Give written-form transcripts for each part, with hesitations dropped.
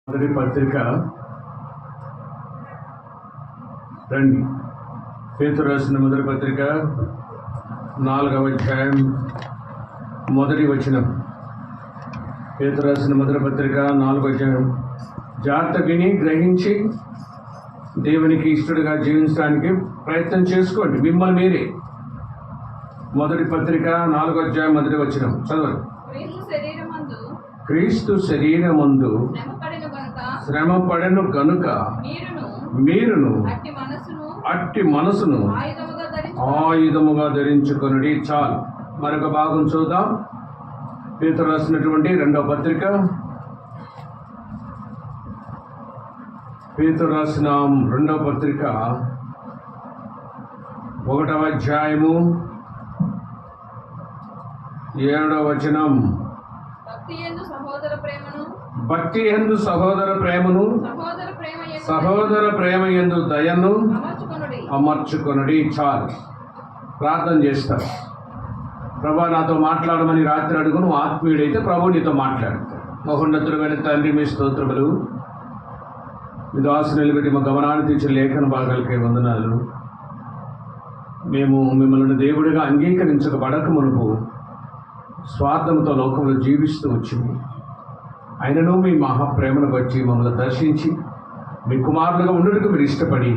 మొదటి పత్రిక రండి. పేతురు రాసిన మొదటి పత్రిక 4వ అధ్యాయం మొదటి వచనం. పేతురు రాసిన మొదటి పత్రిక 4వ అధ్యాయం. జాగ్రత్త విని గ్రహించి దేవునికి ఇష్టడుగా జీవించడానికి ప్రయత్నం చేసుకోండి. మిమ్మల్ని మీరే. మొదటి పత్రిక 4వ అధ్యాయం మొదటి వచనం చదవండి. క్రీస్తు శరీరమందు శ్రమపడెను గనుక మీరును అట్టి మనసును ఆయుధముగా ధరించుకొనుడి. చాలు. మరొక భాగం చూద్దాం. పేతురు రాసినటువంటి 2వ పత్రిక, పేతురు రాసిన 2వ పత్రిక 1వ అధ్యాయము 7వ వచనం. భక్తి యందు సహోదర ప్రేమను, సహోదర ప్రేమ యందు దయను అమర్చుకొనుడి. చాలు. ప్రార్థన చేస్తారు. ప్రభా, నాతో మాట్లాడమని రాత్రి అడుగు. నువ్వు ఆత్మీయుడైతే ప్రభు నీతో మాట్లాడతాడు. మహోన్నతుడమైన తండ్రి, మీ స్తోత్రములు. మీ దాసు నిలబెట్టి మా గమనాన్ని తీర్చిన లేఖన భాగాలకే వందనాలు. మేము మిమ్మల్ని దేవుడిగా అంగీకరించబడక మునుపు స్వార్థంతో లోకంలో జీవిస్తూ వచ్చింది. అయినను మీ మహాప్రేమను బట్టి మమ్మల్ని దర్శించి మీ కుమారులుగా ఉండటకు మీరు ఇష్టపడి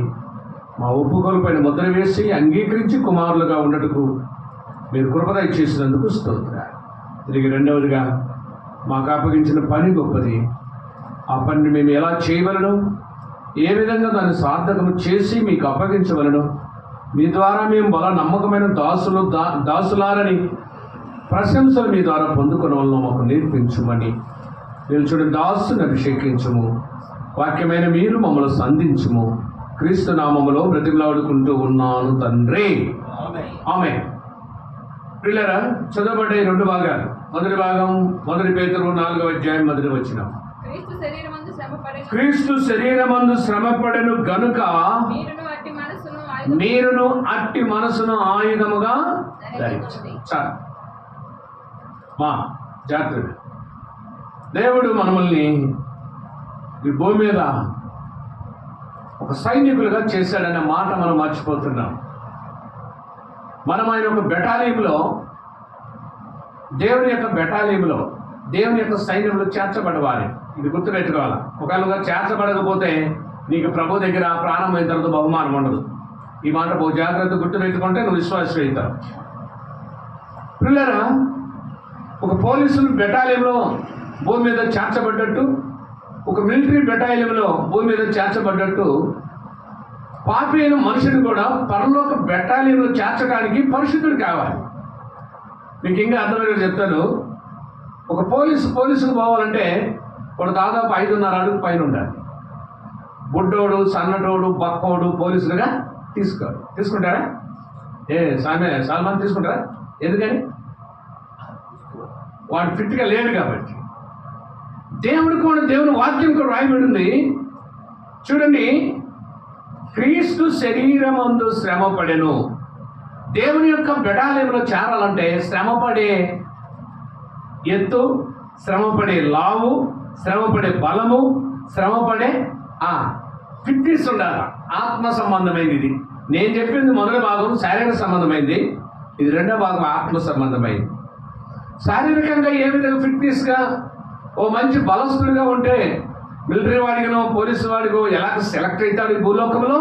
మా ఒప్పుకోలపైన ముద్ర వేసి అంగీకరించి కుమారులుగా ఉండటకు మీరు కృపద చేసినందుకు స్తోత్రాలు. తిరిగి రెండవదిగా మాకు అప్పగించిన పని గొప్పది. ఆ పనిని మేము ఎలా చేయవలనో, ఏ విధంగా దాన్ని సార్థకము చేసి మీకు అప్పగించవలనో, మీ ద్వారా మేము బల నమ్మకమైన దాసులారని ప్రశంసలు మీ ద్వారా పొందుకున్న వలన మాకు నేర్పించమని నిల్చుని దాసుని అభిషేకించము. వాక్యమైన మీరు మమ్మల్ని సంధించుము. క్రీస్తు నామములో బ్రతిమలాడుకుంటూ ఉన్నాను తండ్రి. ఆమేన్. పిల్లరా, చదవబడ్డాయి 2 భాగాలు. మొదటి భాగం మొదటి పేతురు 4వ అధ్యాయం మొదటి వచనం. క్రీస్తు శరీరమందు శ్రమపడెను గనుక మీరును అట్టి మనసును ఆయుధముగా ధరించండి. చాలు. మా జాగ్రత్త. దేవుడు మనల్ని ఈ భూమి మీద ఒక సైనికులుగా చేశాడనే మాట మనం మర్చిపోతున్నాం. మనం ఆయన ఒక బెటాలియంలో, దేవుని యొక్క బెటాలియంలో, దేవుని యొక్క సైన్యంలో చేర్చబడవాలి. ఇది గుర్తుపెట్టుకోవాలి. ఒకవేళ చేర్చబడకపోతే నీకు ప్రభు దగ్గర ప్రాణం అయిన తర్వాత బహుమానం ఉండదు. ఈ మాట బహు జాగ్రత్త గుర్తుపెట్టుకుంటే నువ్వు విశ్వాసం అవుతావు. పిల్లరా, ఒక పోలీసులు బెటాలియంలో భూమి మీద చేర్చబడ్డట్టు, ఒక మిలిటరీ బెటాలియంలో భూమి మీద చేర్చబడ్డట్టు, పాపి అయిన మనుషుని కూడా పరలోక బెటాలియంలో చేర్చడానికి పరిశుద్ధుడు కావాలి. మీకు ఇంకా అర్థమయ్యేది చెప్తాను. ఒక పోలీసుకు పోవాలంటే వాడు దాదాపు 5.5 అడుగు పైన ఉండాలి. బుడ్డోడు, సన్నటోడు, బక్కోడు పోలీసులుగా తీసుకుంటారా? సల్మాన్ తీసుకుంటారా? ఎందుకని? వాడు ఫిట్గా లేడు కాబట్టి. దేవుడికి కూడా దేవుని వాక్యం కూడా రాయబడింది. చూడండి, క్రీస్తు శరీరమందు శ్రమపడెను. దేవుని యొక్క బెటాలియంలో చేరాలంటే శ్రమపడే ఎత్తు, శ్రమపడే లావు, శ్రమపడే బలము, శ్రమపడే ఫిట్నెస్ ఉండాలి. ఆత్మ సంబంధమైంది. ఇది నేను చెప్పింది మొదటి భాగం శారీరక సంబంధమైంది. ఇది 2వ భాగం ఆత్మ సంబంధమైంది. శారీరకంగా ఏ విధంగా ఫిట్నెస్గా ఓ మంచి బలస్తుడిగా ఉంటే మిలిటరీ వాడికనో పోలీసు వాడికో ఎలా సెలెక్ట్ అవుతాడు ఈ భూలోకంలో,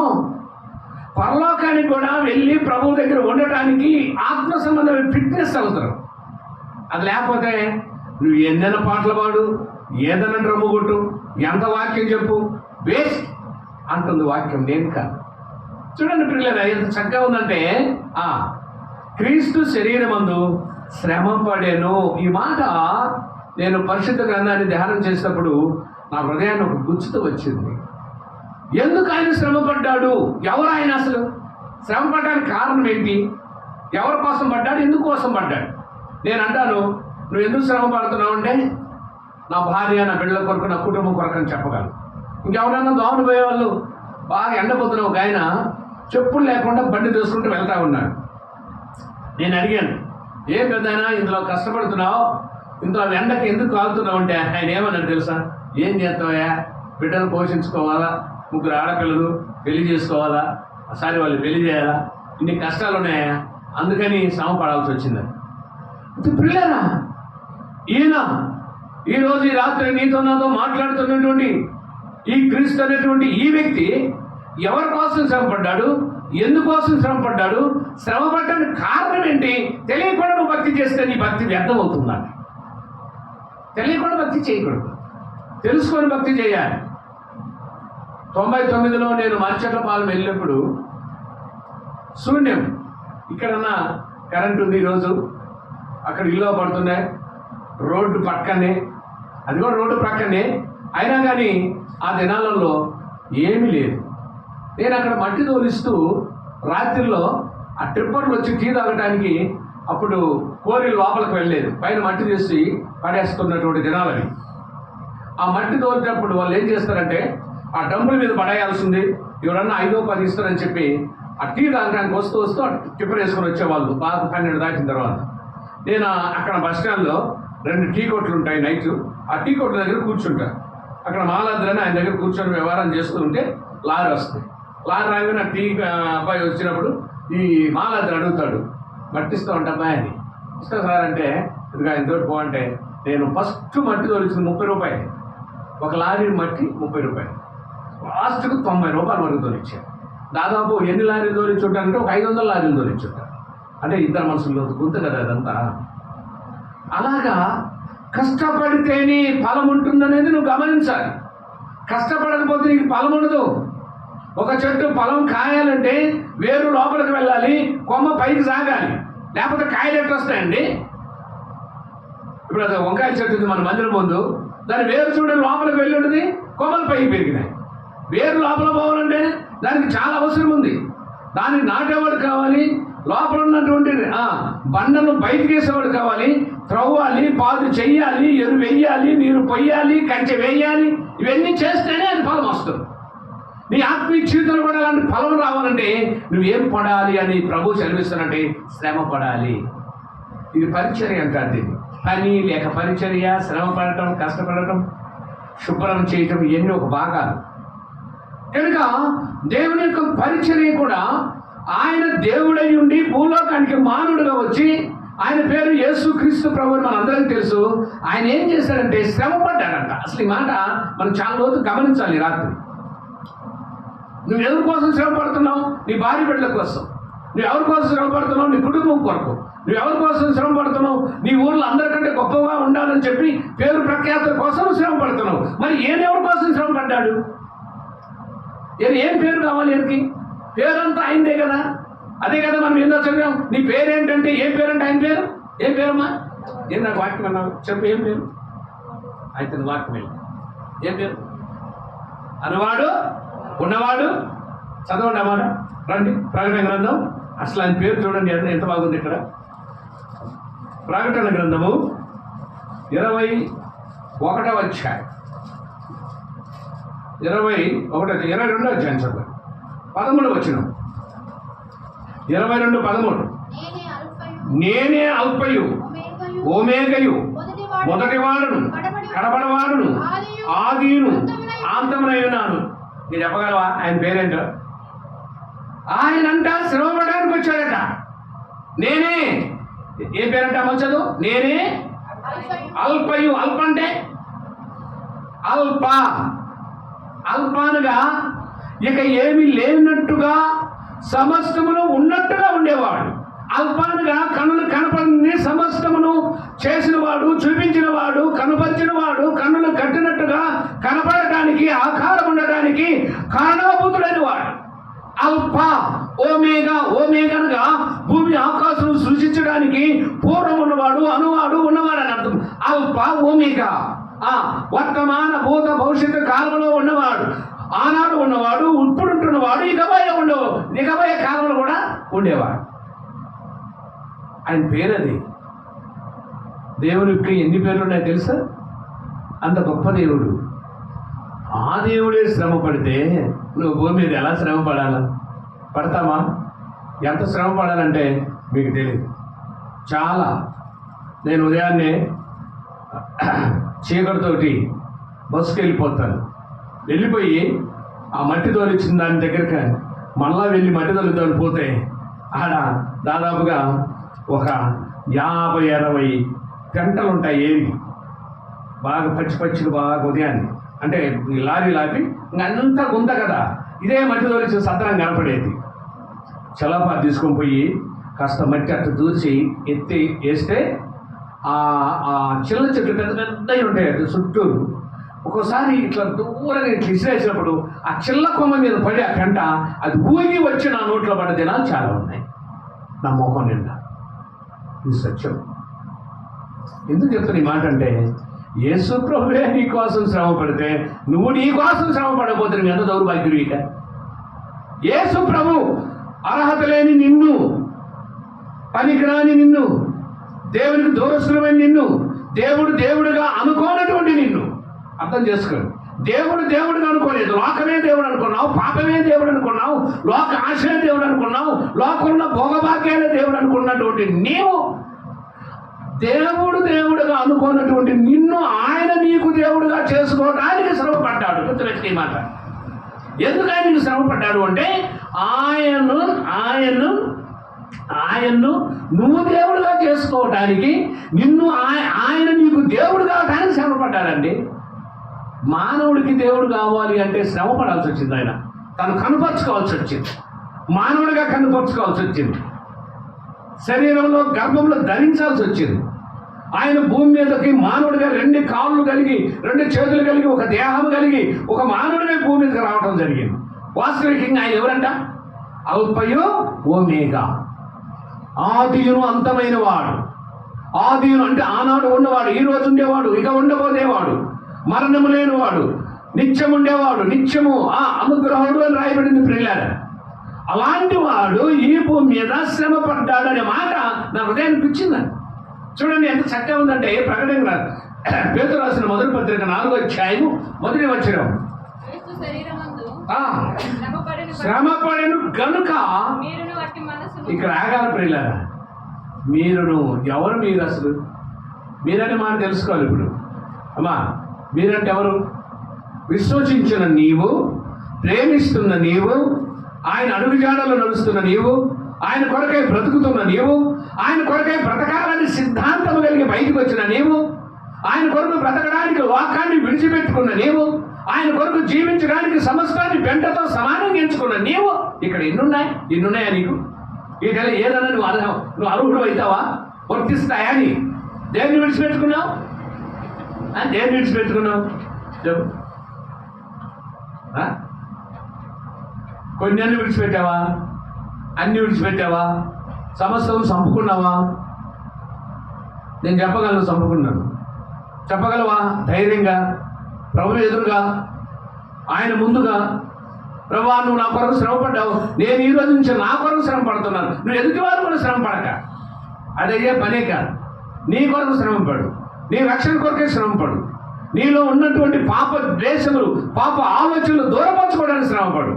పరలోకానికి కూడా వెళ్ళి ప్రభువు దగ్గర ఉండటానికి ఆత్మ సంబంధమైన ఫిట్నెస్ అవసరం. అది లేకపోతే నువ్వు ఎన్నెన్న పాటలు పాడు, ఏదైనా డ్రమ్ము కొట్టు, ఎంత వాక్యం చెప్పు, వేస్ట్ అంటుంది వాక్యం. నేను కాదు. చూడండి పిల్లలు, ఎంత చక్కగా ఉందంటే క్రీస్తు శరీరమందు శ్రమపడెను. ఈ మాట నేను పరిశుద్ధ గ్రంథాన్ని ధ్యానం చేసినప్పుడు నా హృదయాన్ని ఒక గుచ్చుతూ వచ్చింది. ఎందుకు ఆయన శ్రమపడ్డాడు? ఎవరు ఆయన? అసలు శ్రమపడడానికి కారణం ఏంటి? ఎవరి కోసం పడ్డాడు? ఎందుకు కోసం పడ్డాడు? నేను అంటాను, నువ్వు ఎందుకు శ్రమ పడుతున్నావు అంటే నా భార్య, నా బిడ్డల కొరకు, నా కుటుంబం కొరకు అని చెప్పగలను. ఇంకెవరైనా దోమలు పోయేవాళ్ళు బాగా ఎండపోతున్న ఒక ఆయన చెప్పులు లేకుండా బండి తీసుకుంటూ వెళ్తా ఉన్నాడు. నేను అడిగాను, ఏం పెద్దయినా ఇందులో కష్టపడుతున్నావు, ఇందులో ఎండకి ఎందుకు కాలుతున్నావు అంటే ఆయన ఏమన్నాడు తెలుసా? ఏం చేస్తావయ్యా, బిడ్డలు పోషించుకోవాలా, 3 ఆడపిల్లలు, పెళ్లి చేసుకోవాలా, ఒకసారి వాళ్ళు పెళ్లి చేయాలా, ఇన్ని కష్టాలు ఉన్నాయా, అందుకని శ్రమ పడాల్సి వచ్చిందని. పిల్లరా, ఈయన ఈరోజు ఈ రాత్రి నీతో నాతో మాట్లాడుతున్నటువంటి ఈ క్రీస్తు అనేటువంటి ఈ వ్యక్తి ఎవరి కోసం శ్రమపడ్డాడు, ఎందుకోసం శ్రమపడ్డాడు, శ్రమపడ్డానికి కారణం ఏంటి తెలియకుండా నువ్వు భక్తి చేస్తే నీ భక్తి వ్యర్థం అవుతుందా? తెలియకుండా భక్తి చేయకూడదు, తెలుసుకొని భక్తి చేయాలి. 99లో నేను మర్చట్లపాలెం వెళ్ళినప్పుడు శూన్యం, ఇక్కడన్నా కరెంట్ ఉంది, ఈరోజు అక్కడ ఇల్లు పడుతున్నాయి, రోడ్డు పక్కనే, అది కూడా రోడ్డు ప్రక్కనే, అయినా కానీ ఆ దినాలలో ఏమీ లేదు. నేను అక్కడ మట్టి తోలిస్తూ రాత్రిలో ఆ ట్రిప్పర్లు వచ్చి టీ తాగడానికి, అప్పుడు కోరి లోపలికి వెళ్ళలేదు, పైన మట్టి తీసి పడేస్తున్నటువంటి దినాలని. ఆ మట్టి తోలినప్పుడు వాళ్ళు ఏం చేస్తారంటే ఆ డబ్బుల మీద పడేయాల్సింది, ఎవరన్నా 5-10 ఇస్తారని చెప్పి ఆ టీ తాగడానికి వస్తూ టిప్పర్ వేసుకొని వచ్చేవాళ్ళు బాగా 12 దాటిన తర్వాత. నేను అక్కడ బస్ స్టాండ్లో 2 టీ కొట్లు ఉంటాయి నైట్, ఆ టీ కొట్ల దగ్గర కూర్చుంటాను. అక్కడ మాలాద్రని ఆయన దగ్గర కూర్చొని వ్యవహారం చేస్తూ ఉంటే లారీ వస్తుంది. లారీ రాగానే టీ అబ్బాయి వచ్చినప్పుడు ఈ మాలాద్రి అడుగుతాడు, మట్టిస్తూ ఉంటా అబ్బాయి అని. ఇస్తా సార్ అంటే, ఇది ఆయన తోటి పోవంటే, నేను ఫస్ట్ మట్టి తోలించింది 30 రూపాయలు, ఒక లారీ మట్టి 30 రూపాయలు, లాస్ట్కు 90 రూపాయల వరకు తోలించాను. దాదాపు ఎన్ని లారీలు తోలించుంటానంటే ఒక 500 లారీలు తోలించుంటాను. అంటే ఇద్దరు మనుషుల్లో గుంత కదా అదంతా. అలాగా కష్టపడితేనే ఫలం ఉంటుందనేది నువ్వు గమనించాలి. కష్టపడకపోతే నీకు ఫలం ఉండదు. ఒక చెట్టు ఫలం కాయాలంటే వేరు లోపలికి వెళ్ళాలి, కొమ్మ పైకి సాగాలి, లేకపోతే కాయలు ఎట్లా వస్తాయండి? ఇప్పుడు అది వంకాయ చెట్టు ఉంది మన మందిరం ముందు, దాని వేరు చూడండి లోపలికి వెళ్ళి ఉంటుంది, కొమ్మలు పైకి పెరిగినాయి. వేరు లోపల పోవాలంటే దానికి చాలా అవసరం ఉంది. దానికి నాటేవాడు కావాలి, లోపల ఉన్నటువంటి బండను బయటికి వేసేవాడు కావాలి, త్రవ్వాలి, పాదు చెయ్యాలి, ఎరువు వేయాలి, నీరు పొయ్యాలి, కంచె వేయాలి. ఇవన్నీ చేస్తేనే అది ఫలం వస్తుంది. నీ ఆత్మీయ జీవితంలో కూడా అలాంటి ఫలం రావాలంటే నువ్వేం పడాలి అని ప్రభు సెలవిస్తానంటే శ్రమ పడాలి. ఇది పరిచర్య అంటారు. దీన్ని పని లేక పరిచర్య, శ్రమ పడటం, కష్టపడటం, శుభ్రం చేయటం, ఇవన్నీ ఒక భాగాలు. కనుక దేవుని యొక్క పరిచర్య కూడా, ఆయన దేవుడై ఉండి భూలోకానికి మానవుడిగా వచ్చి, ఆయన పేరు యేసుక్రీస్తు ప్రభు అని మనందరికీ తెలుసు. ఆయన ఏం చేశాడంటే శ్రమ పడ్డాడంట. అసలు ఈ మాట మనం చాలా రోజు గమనించాలి. రాత్రి నువ్వు ఎవరి కోసం శ్రమ పడుతున్నావు? నీ భార్య బిడ్డల కోసం. నువ్వు ఎవరి కోసం శ్రమ పడుతున్నావు? నీ కుటుంబం కొరకు. నువ్వు ఎవరి కోసం శ్రమ పడుతున్నావు? నీ ఊర్లో అందరికంటే గొప్పగా ఉండాలని చెప్పి పేరు ప్రఖ్యాతుల కోసం శ్రమ పడుతున్నావు. మరి ఎవరి కోసం శ్రమ పడ్డాడు? ఏం పేరు కావాలి? ఎవరికి పేరంతా ఆయనదే కదా. అదే కదా మనం ఏందో చదివాం. నీ పేరేంటంటే ఏం పేరంటే ఆయన పేరు. ఏం పేరమ్మా? ఏం నాకు వాక్యం అన్నావు చెప్పు. ఏం పేరు? అయితే వాక్యం ఏం పేరు? అన్నవాడు, ఉన్నవాడు. చదవండి అన్నమాట. రండి ప్రకటన గ్రంథం. అసలు ఆయన పేరు చూడండి ఎంత బాగుంది. ఇక్కడ ప్రకటన గ్రంథము 21వ అధ్యాయం, 22వ అధ్యాయం చదువు. 13వ వచనం. 22:13. నేనే అల్పయు ఓమేగయు, మొదటివాడును కడపడవాడును, ఆదియును అంతమునై ఉన్నాను. నేను చెప్పగలవా ఆయన పేరేంటో? ఆయనంట శ్రమపడడానికి వచ్చాడట. నేనే ఏ పేరంట అమ్మచ్చదు? నేనే అల్పయు. అల్ప అంటే అల్పానుగా ఇక ఏమీ లేనట్టుగా సమస్తమును ఉన్నట్టుగా ఉండేవాడు. అల్పానుగా కన్నులు కనపడింది సమస్తమును చేసినవాడు, చూపించినవాడు, కనపరిచినవాడు, కన్నులు కట్టినట్టుగా కనపడటానికి, ఆకారం ఉండటానికి కారణభూతుడైన వాడు. అల్ప ఓమేగనగా భూమి ఆకాశం సృష్టించడానికి పూర్వం ఉన్నవాడు, అనువాడు, ఉన్నవాడు అని అర్థం. అల్ప ఓమేగా వర్తమాన భూత భవిష్యత్తు కాలంలో ఉన్నవాడు, ఆనాడు ఉన్నవాడు, ఇప్పుడుంటున్నవాడు, ఇకబోయే కాలంలో కూడా ఉండేవాడు. ఆయన పేరది. దేవునికి ఎన్ని పేర్లు ఉన్నాయో తెలుసా? అంత గొప్ప దేవుడు. ఆ దేవుడే శ్రమ పడితే నువ్వు భూమి మీద ఎలా శ్రమ పడాలా? పడతామా? ఎంత శ్రమ పడాలంటే మీకు తెలియదు. చాలా. నేను ఉదయాన్నే చీకటితోటి బస్సుకి వెళ్ళిపోతాను. వెళ్ళిపోయి ఆ మట్టి తోలిచ్చిన దాని దగ్గరికి మళ్ళా వెళ్ళి మట్టి తోలుతాను పోతే ఆడ దాదాపుగా ఒక 50-60 గంటలు ఉంటాయి. ఏరి బాగా పచ్చిగా బాగా ఉదయాన్ని అంటే ఈ లారీ లాపి ఇంకంతా గుంత కదా, ఇదే మట్టి తోలిచ్చిన సత్రం కనపడేది. చలపా తీసుకొని పోయి కాస్త మట్టి అట్లా దూర్చి ఎత్తి వేస్తే ఆ చిల్ల చెట్లు పెద్ద పెద్దవి ఉంటాయి అది చుట్టూ. ఒక్కోసారి ఇట్లా దూరంగా ఇట్లా ఇసిరేసినప్పుడు ఆ చిల్ల కొమ్మ మీద పడి ఆ పెంట అది ఊగి వచ్చి నా నోట్లో పడ్డ దినాలు చాలా ఉన్నాయి. నా మొహం నిండా. ఇది సత్యం. ఎందుకు చెప్తాను ఈ మాట అంటే, యేసు ప్రభువే నీ కోసం శ్రమ పడితే నువ్వు నీ కోసం శ్రమ పడకపోతే నువ్వు ఎంత దౌర్భాగ్యుడు. ఇక యేసు ప్రభు అర్హత లేని నిన్ను, పనికిరాని నిన్ను, దేవునికి దూరస్తులమైన నిన్ను, దేవుడుగా అనుకోనటువంటి నిన్ను అర్థం చేసుకోండి. దేవుడుగా అనుకోలేదు, లోకమే దేవుడు అనుకున్నావు, పాపమే దేవుడు అనుకున్నావు, లోక ఆశే దేవుడు అనుకున్నావు, లోకంలో భోగభాగ్యాలే దేవుడు అనుకున్నటువంటి నీవు దేవుడుగా అనుకున్నటువంటి నిన్ను ఆయన నీకు దేవుడుగా చేసుకోవడానికి శ్రమపడ్డాడు. గుర్తుపెట్టుకో ఈ మాట. ఎందుకు ఆయనకు శ్రమపడ్డాడు అంటే ఆయన్ను నువ్వు దేవుడుగా చేసుకోవటానికి, నిన్ను ఆయన నీకు దేవుడు కావడానికి శ్రమపడ్డాడండి. మానవుడికి దేవుడు కావాలి అంటే శ్రమ పడాల్సి వచ్చింది. ఆయన తను కనుపరుచుకోవాల్సి వచ్చింది, మానవుడిగా కనుపరుచుకోవాల్సి వచ్చింది, శరీరంలో గర్భంలో ధరించాల్సి వచ్చింది. ఆయన భూమి మీదకి మానవుడిగా 2 కాళ్ళు కలిగి 2 చేతులు కలిగి ఒక దేహం కలిగి ఒక మానవుడిగా భూమి మీదకి రావడం జరిగింది. వాస్తవికంగా ఆయన ఎవరంట? అల్ఫయు ఓమేగా, ఆదియును అంతమైన వాడు. ఆదియును అంటే ఆనాడు ఉన్నవాడు, ఈ రోజు ఉండేవాడు, ఇక ఉండబోదేవాడు, మరణము లేనివాడు, నిత్యం ఉండేవాడు, నిత్యము అనుగ్రహుడు అని రాయబడింది ప్రియులారా. అలాంటి వాడు ఈ భూమి మీద శ్రమ పడ్డాడు అనే మాట నా హృదయానికి వచ్చిందండి. చూడండి ఎంత చక్కగా ఉందంటే, ప్రకటన పేతురు రాసిన మొదటి పత్రిక 4వ అధ్యాయము 1వ వచనం. శ్రమపడెను గనుక ఇక్కడ ఆగాల ప్రియులారా. ఎవరు మీరు అసలు? మీరనే మాట తెలుసుకోవాలి ఇప్పుడు. అమ్మా, మీరంటే ఎవరు? విశ్వసించిన నీవు, ప్రేమిస్తున్న నీవు, ఆయన అడుగుజాడలో నడుస్తున్న నీవు, ఆయన కొరకై బ్రతుకుతున్న నీవు, ఆయన కొరకై బ్రతకాలని సిద్ధాంతం కలిగి బయటకు వచ్చిన నీవు, ఆయన కొరకు బ్రతకడానికి లోకాన్ని విడిచిపెట్టుకున్న నీవు, ఆయన కొరకు జీవించడానికి సమస్తాన్ని పెంటతో సమానంగా ఎంచుకున్న నీవు, ఇక్కడ ఎన్నున్నాయా నీకు? వీటిలో ఏదన్నా నువ్వు అర్హుడు అవుతావా? వర్తిస్తాయా? అని దేన్ని విడిచిపెట్టుకున్నావు? దేన్ని విడిచిపెట్టుకున్నావు చెప్పు. కొన్ని అన్ని విడిచిపెట్టావా? అన్ని విడిచిపెట్టావా? సమస్యలు చంపుకున్నావా? నేను చెప్పగలను, చంపుకున్నాను. చెప్పగలవా ధైర్యంగా ప్రభు ఎదురుగా, ఆయన ముందుగా? ప్రభువా, నువ్వు నా కొరకు శ్రమ పడ్డావు, నేను ఈ రోజు నుంచి నా కొరకు శ్రమ పడుతున్నాను. నువ్వు ఎదుటి వారు కూడా శ్రమ పడక, అదయ్యే పనే కాదు. నీ కొరకు శ్రమపడు, నీ రక్షణ కొరకే శ్రమపడు, నీలో ఉన్నటువంటి పాప ద్వేషములు, పాప ఆలోచనలు దూరపరచుకోవడానికి శ్రమపడు.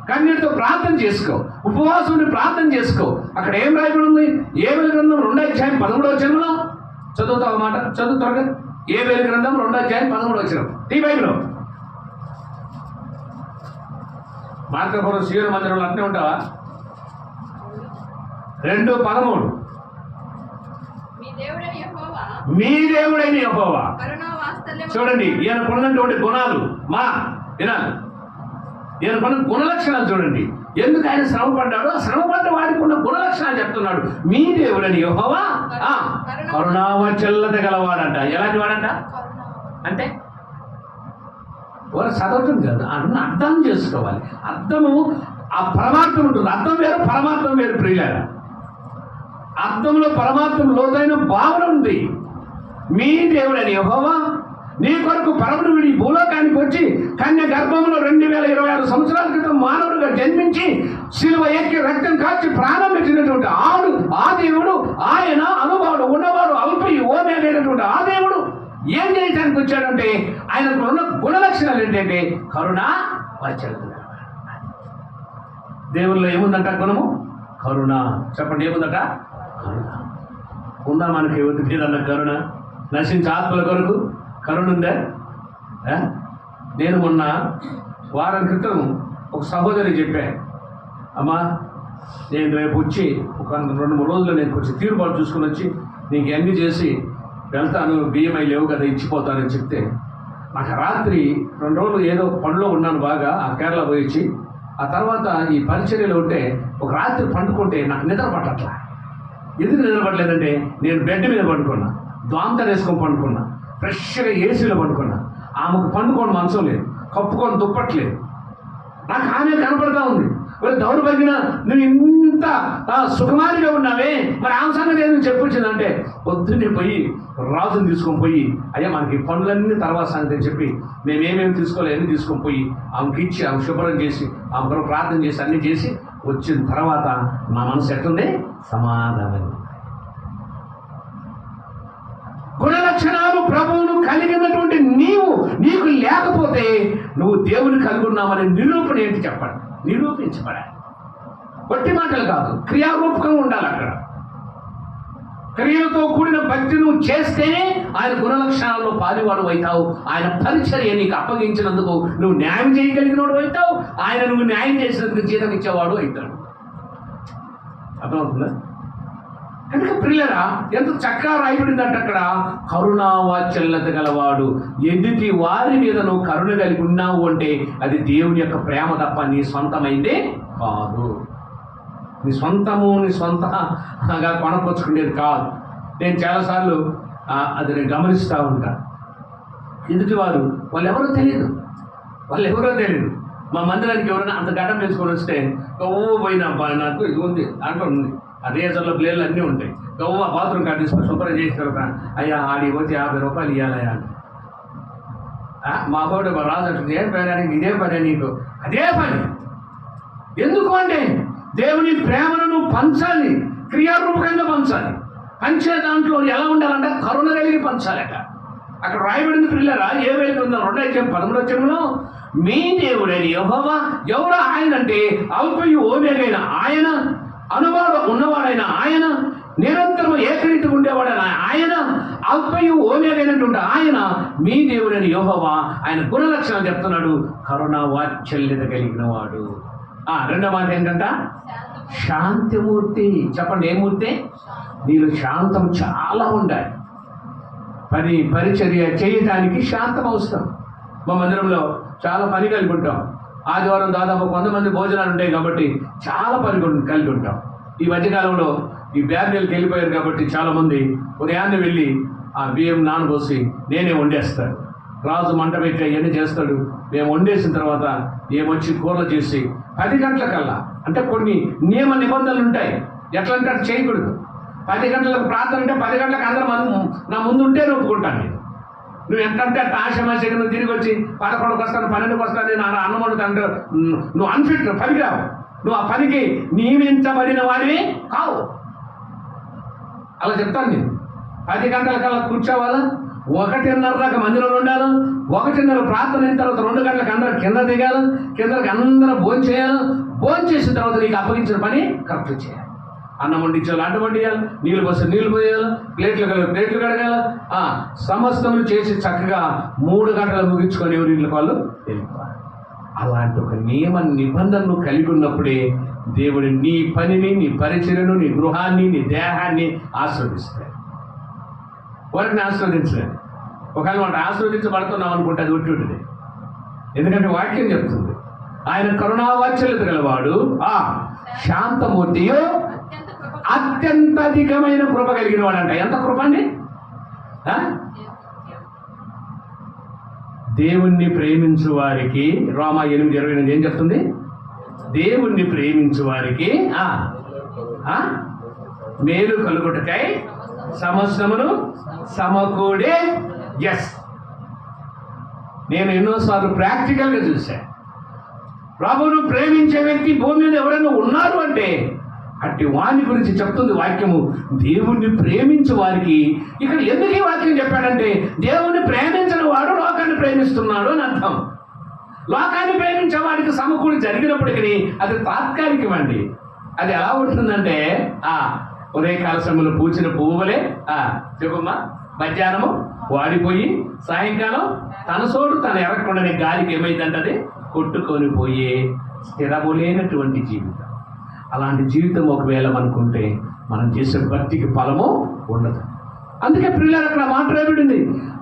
కన్నీటితో ప్రార్థన చేసుకో, ఉపవాసం ప్రార్థన చేసుకో. అక్కడ ఏం రాయబడి ఉంది? ఏబేలు గ్రంథం 2వ అధ్యాయం 13వ వచనంలో చదువుతావు మాట, చదువు త్వరగా. ఏబేలు గ్రంథం 2వ అధ్యాయం 13వ వచనం ఈ బైబిల్లో. మార్కపురం శివుల మందిరంలో అట్నే ఉంటావా? 2:13 మీ దేవుడైన యెహోవా. చూడండి ఈయనకున్నటువంటి గుణాలు, ఈయనకున్న గుణలక్షణాలు చూడండి. ఎందుకు ఆయన శ్రమ పడ్డాడు? ఆ శ్రమ పడ్డ వాడికి ఉన్న గుణలక్షణాలు చెప్తున్నాడు. మీ దేవుడని యెహోవా కరుణావచల్లత గలవాడంట. ఎలాంటి వాడంట అంటే వారు చదవటం కాదు, అర్థం చేసుకోవాలి. అర్థము ఆ పరమార్థం ఉంటుంది. అర్థం వేరు, పరమార్థం వేరు ప్రియులారా. అర్థంలో పరమార్థం లోతైన భావన ఉంది. మీ దేవుడని యెహోవా నీ కొరకు పరమును విడి భూలోకానికి వచ్చి కన్య గర్భంలో 2026 సంవత్సరాల క్రితం మానవుడిగా జన్మించి శిలువ ఎక్కి రక్తం కాచి ప్రాణం పెట్టినటువంటి ఆ దేవుడు, ఆయన అనుభవాడు ఉన్నవాడు అల్పయు ఓమేగైనటువంటి ఆ దేవుడు ఏం చేయడానికి వచ్చాడంటే, ఆయనకు ఉన్న గుణలక్షణాలు ఏంటంటే కరుణ, వాత్సల్యం. దేవుల్లో ఏముందంట గుణము? కరుణ. చెప్పండి, ఏముందట? కరుణ. ఉందా మనకి ఎవరి మీదన్న కరుణ? నశించే ఆత్మల కొరకు కరుణ ఉందా? నేను మొన్న వారం క్రితం ఒక సహోదరి చెప్పాను, అమ్మా నేను రేపు వచ్చి ఒక 2-3 రోజుల్లో నేను కొంచెం తీరుబాటు చూసుకుని వచ్చి నీకు అన్ని చేసి వెళ్తాను, బియ్యమై లేవు కదా ఇచ్చిపోతానని చెప్తే, నాకు రాత్రి 2 రోజులు ఏదో పనిలో ఉన్నాను బాగా, ఆ కేరళ పోయి వచ్చి ఆ తర్వాత ఈ పరిచర్యలో ఉంటే ఒక రాత్రి పండుకుంటే నాకు నిద్ర పట్టట్లా. ఎందుకు నిద్ర పట్టలేదంటే నేను బెడ్ మీద పండుకున్నా, దోమత వేసుకొని పండుకున్నా, ఫ్రెష్గా ఏసీలో పండుకున్నా. ఆమెకు పండుకోని మంచం లేదు, కప్పుకొని దుప్పట్లేదు. నాకు ఆమె కనపడతా ఉంది. దౌర్భాగ్యన నువ్వు ఇంత సుకుమారిగా ఉన్నావే, మరి ఆమె సంగతి ఏదో చెప్పొచ్చిందంటే, పొద్దున్నే పోయి రాజుని తీసుకొని పోయి, అయ్యా మనకి పనులన్నీ తర్వాత సంగతి అని చెప్పి మేమేమేమి తీసుకోవాలి అన్నీ తీసుకొని పోయి ఆమెకి ఇచ్చి ఆమె శుభ్రం చేసి ఆమె కొరకు ప్రార్థన చేసి అన్నీ చేసి వచ్చిన తర్వాత నా మనసు ఎట్లుంది? సమాధానం. గుణలక్షణాలు ప్రభువును కలిగినటువంటి నీకు లేకపోతే నువ్వు దేవుని కలిగి ఉన్నామని నిరూపణ ఏంటి చెప్పండి? నిరూపించబడాలి. వట్టి మాటలు కాదు, క్రియారూపకంగా ఉండాలి. అక్కడ క్రియలతో కూడిన భక్తి నువ్వు చేస్తేనే ఆయన గుణలక్షణాల్లో పాలివాడు అవుతావు. ఆయన పరిచర్య నీకు అప్పగించినందుకు నువ్వు న్యాయం చేయగలిగినవాడు అవుతావు. ఆయన నువ్వు న్యాయం చేసినందుకు జీతం ఇచ్చేవాడు అవుతాడు. అర్థమవుతుందా? కనుక ప్రియులరా, ఎంత చక్కగా రాయబడిందంటే అక్కడ కరుణావాత్సల్యత గలవాడు. ఎదుటి వారి మీద నువ్వు కరుణ కలిగి ఉన్నావు అంటే అది దేవుని యొక్క ప్రేమ తప్ప నీ సొంతమైందే కాదు. నీ సొంతగా కొనకొచ్చుకునేది కాదు. నేను చాలాసార్లు అది నేను గమనిస్తూ ఉంటాను. ఎదుటి వారు వాళ్ళు ఎవరో తెలియదు. మా మందిరానికి ఎవరైనా అంత గడ్డం వేసుకొని వస్తే పోయినా నాకు ఇది ఉంది దాంట్లో ఉంది, ఆ రేజర్లో ప్లేర్లు అన్నీ ఉంటాయి, బాత్రూమ్ కార్డు తీసుకొని శుభ్రం చేసిన తర్వాత అయ్యా ఆడికి పోతే 50 రూపాయలు ఇవ్వాలయ్యా అని. మా తోటి రాజు అంటుంది, ఏం పని ఇదే పని నీకు? అదే పని. ఎందుకు అంటే దేవుని ప్రేమను నువ్వు పంచాలి, క్రియారూపకంగా పంచాలి. పంచే దాంట్లో ఎలా ఉండాలంటే కరుణ కలిగి పంచాలట. అక్కడ రాయబడింది పిల్లరా, ఏ వేళకి ఉందో 2:13 మీ దేవుడైన యెహోవా ఎవరు? ఆయన అంటే అల్పయు ఓమేగైన ఆయన, అనువాడు ఉన్నవాడైన ఆయన, నిరంతరం ఏకరీతిగా ఉండేవాడైన ఆయన, అల్పయు ఓమేగైనటువంటి ఆయన మీ దేవుడైన యెహోవా. ఆయన గుణలక్షణం చెప్తున్నాడు, కరుణ వాత్సల్యత కలిగిన వాడు. రెండవ మాట ఏంటంట? శాంతిమూర్తి. చెప్పండి, ఏ మూర్తి? నీలో శాంతం చాలా ఉండాలి. పరిచర్య చేయటానికి శాంతం అవసరం. మా మందిరంలో చాలా పని కలిగి ఉంటాం. ఆదివారం దాదాపు 100 మంది భోజనాలు ఉంటాయి కాబట్టి చాలా పని కలిగి ఉంటాం. ఈ మధ్యకాలంలో ఈ బ్యార్నీలకు వెళ్ళిపోయారు కాబట్టి చాలామంది ఉదయాన్నే వెళ్ళి ఆ బియ్యం నానబోసి నేనే వండేస్తాడు. రాజు మంట పెట్టి అవన్నీ చేస్తాడు. మేము వండేసిన తర్వాత ఏమొచ్చి కూరలు చేసి 10 గంటలకల్లా, అంటే కొన్ని నియమ నిబంధనలు ఉంటాయి, ఎట్లా అంటే అటు చేయకూడదు. 10 గంటలకు ప్రార్థన అంటే 10 గంటలకు అందరూ నా ముందు ఉంటే ఒప్పుకుంటాను నేను. నువ్వు ఎంతంటే ఆశమాశగా నువ్వు తిరిగి వచ్చి 11కి వస్తాను 12కి వస్తాను నేను అన్నం వండుతాను, నువ్వు అన్ఫిట్, పనికి రావు. నువ్వు ఆ పనికి నియమించబడిన వాడివి కావు. అలా చెప్తాను నేను. 10 గంటలకల్లా కూర్చోవాలా, 1:30 దాకా మందిరంలో ఉండాలి, 1:30 ప్రార్థన అయిన తర్వాత 2 గంటలకు అందరూ కింద దిగాలి, కిందకి అందరూ భోజనం చేయాలి. భోజనం చేసిన తర్వాత నీకు అప్పగించిన పని కరెక్ట్ చేయాలి. అన్నం వండించాలి, అన్నం వండియాలి, నీళ్ళు పోసి నీళ్ళు పోయాలి, ప్లేట్లు కడగాలి. సమస్తములు చేసి చక్కగా 3 గంటలు ముగించుకొని ఎవరి వాళ్ళు వెళ్ళిపోవాలి. అలాంటి ఒక నియమ నిబంధనలు కలిగి ఉన్నప్పుడే దేవుడు నీ పనిని, నీ పరిచర్యను, నీ గృహాన్ని, నీ దేహాన్ని ఆస్వాదిస్తాడు. వారిని ఆస్వాదించలేదు. ఒకవేళ వాటి ఆస్వాదించబడుతున్నాం అనుకుంటే అది ఉంటుంది. ఎందుకంటే వాక్యం చెప్తుంది, ఆయన కరుణావాత్సల్యత గలవాడు, శాంతమూర్తియు, అత్యంత అధికమైన కృప కలిగిన వాడు అంట. ఎంత కృప అండి? దేవుణ్ణి ప్రేమించు వారికి, రోమా 8:28 ఏం చెప్తుంది? దేవుణ్ణి ప్రేమించు వారికి మేలు కలుగుటకై సమస్తమును సమకూడే. నేను ఎన్నోసార్లు ప్రాక్టికల్గా చూశాను. ప్రభువును ప్రేమించే వ్యక్తి భూమి మీద ఎవరైనా ఉన్నారు అంటే అట్టి వాని గురించి చెప్తుంది వాక్యము. దేవుణ్ణి ప్రేమించే వారికి, ఇక్కడ ఎందుకు ఈ వాక్యం చెప్పాడంటే దేవుణ్ణి ప్రేమించిన వాడు లోకాన్ని ప్రేమిస్తున్నాడు అని అర్థం. లోకాన్ని ప్రేమించే వాడికి సమకూడి జరిగినప్పటికీ అది తాత్కాలికమండి. అది ఎలా ఉంటుందంటే ఉదయకాల సమయంలో పూచిన పువ్వులే చెప్పమ్మా, మధ్యాహ్నము వాడిపోయి సాయంకాలం తన సోడు తను ఎరగకుండానే గాలికి ఏమైందంటే కొట్టుకొని పోయే స్థిరము లేనటువంటి జీవితం. అలాంటి జీవితం ఒకవేళ అనుకుంటే మనం చేసే భక్తికి ఫలము ఉండదు. అందుకే పిల్లలు అక్కడ మాట్లాడబడింది,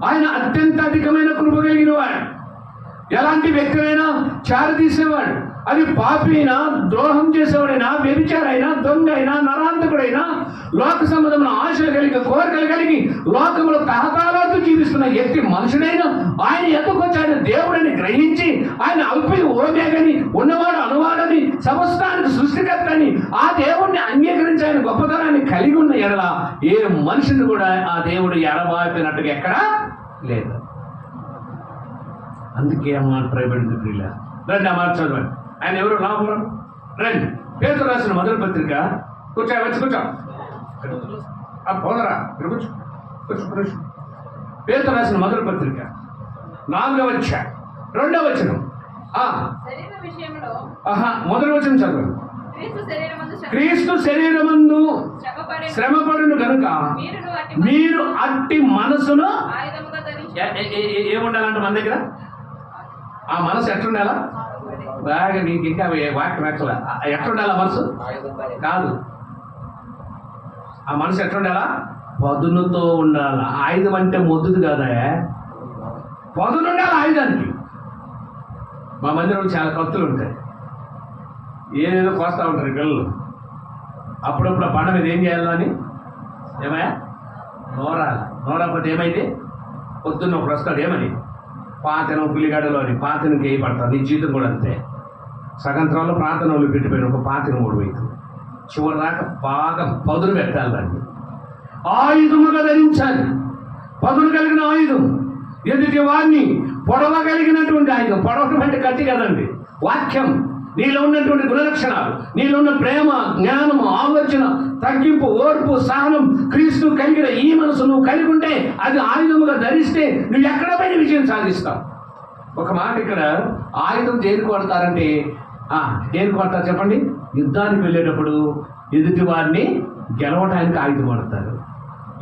ఆయన అత్యంత అధికమైన కృప కలిగిన వాడు. ఎలాంటి వ్యక్తి అయినా చారదీసేవాడు, అది పాపి అయినా, ద్రోహం చేసేవాడైనా, వ్యభిచారైనా, దొంగ అయినా, నరాంతకుడైనా, లోక సంబంధమైన ఆశలు కలిగి, కోరికలు కలిగి లోకంలో తహతాలాతో జీవిస్తున్న వ్యక్తి మనుషుడైనా ఆయన ఎత్తుకొచ్చాడు దేవుడిని గ్రహించి, ఆయన అల్పి ఓమేగని, ఉన్నవాడు అనువాడని, సమస్తానికి సృష్టికర్తని, ఆ దేవుడిని అంగీకరించి ఆయన గొప్పతనాన్ని కలిగి ఉన్న ఎడల ఏ మనిషిని కూడా ఆ దేవుడు ఎడబాపినట్టుగా ఎక్కడా లేదు. అందుకే అమ్మాట ప్రయబడింది ప్రియుల. రండి అమ్మాట చదవండి. ఆయన ఎవరు లాభం? రండి. పేతురు రాసిన మొదటి పత్రిక. కూర్చో. పోదరా కూర్చో. పేతురు రాసిన మొదటి పత్రిక 4వ అధ్యాయం 2వ వచనం. మొదటి వచనం చదవండి. క్రీస్తు శరీరమందు శ్రమపడును గనుక మీరు అట్టి మనసును ఏముండాలంట మన దగ్గర? ఆ మనసు ఎట్లుండాలా? బాగా నీకు ఇంకా వాక్యం ఎట్లా ఎట్లుండాలా? మనసు కాదు, ఆ మనసు ఎట్లుండాలా? పదునుతో ఉండాలా. ఆయుధం అంటే మొద్దుది కాదా, పదునుండాలి ఆయుధానికి. మా మందిరంలో చాలా కత్తులు ఉంటాయి, ఏదేదో కోస్తా ఉంటారు పిల్లలు. అప్పుడప్పుడు ఆ పండ మీద ఏం చేయాలో అని ఏమయ్యా నోరాలి. నోరకపోతే ఏమైతే పొద్దున్న ఒకడు వస్తాడు, ఏమని పాతన పులిగడలో అని పాతనకి ఏ పడతారు. నీ జీవితం కూడా అంతే. సగంత్రంలో ప్రార్థన వాళ్ళు పెట్టిపోయిన ఒక పాతిన 3 అవుతుంది. చివరి దాకా బాగా పదును పెట్టాలి. దాన్ని ఆయుధముగా ధరించాలి. పదును కలిగిన ఆయుధం, ఎదుటి వారిని పొడవగలిగినటువంటి ఆయుధం. పొడవటం అంటే కత్తి కదండి, వాక్యం. నీలో ఉన్నటువంటి గుణలక్షణాలు, నీలో ఉన్న ప్రేమ, జ్ఞానము, ఆలోచన, తగ్గింపు, ఓర్పు, సహనం, క్రీస్తు కలిగిన ఈ మనసు నువ్వు కలిగి ఉంటే అది ఆయుధముగా ధరిస్తే నువ్వు ఎక్కడ పైన విజయం సాధిస్తావు. ఒక మాట ఇక్కడ, ఆయుధం దేనికి వాడతారంటే దేనికి వాడతారు చెప్పండి? యుద్ధానికి వెళ్ళేటప్పుడు ఎదుటి వారిని గెలవటానికి ఆయుధం వాడతారు.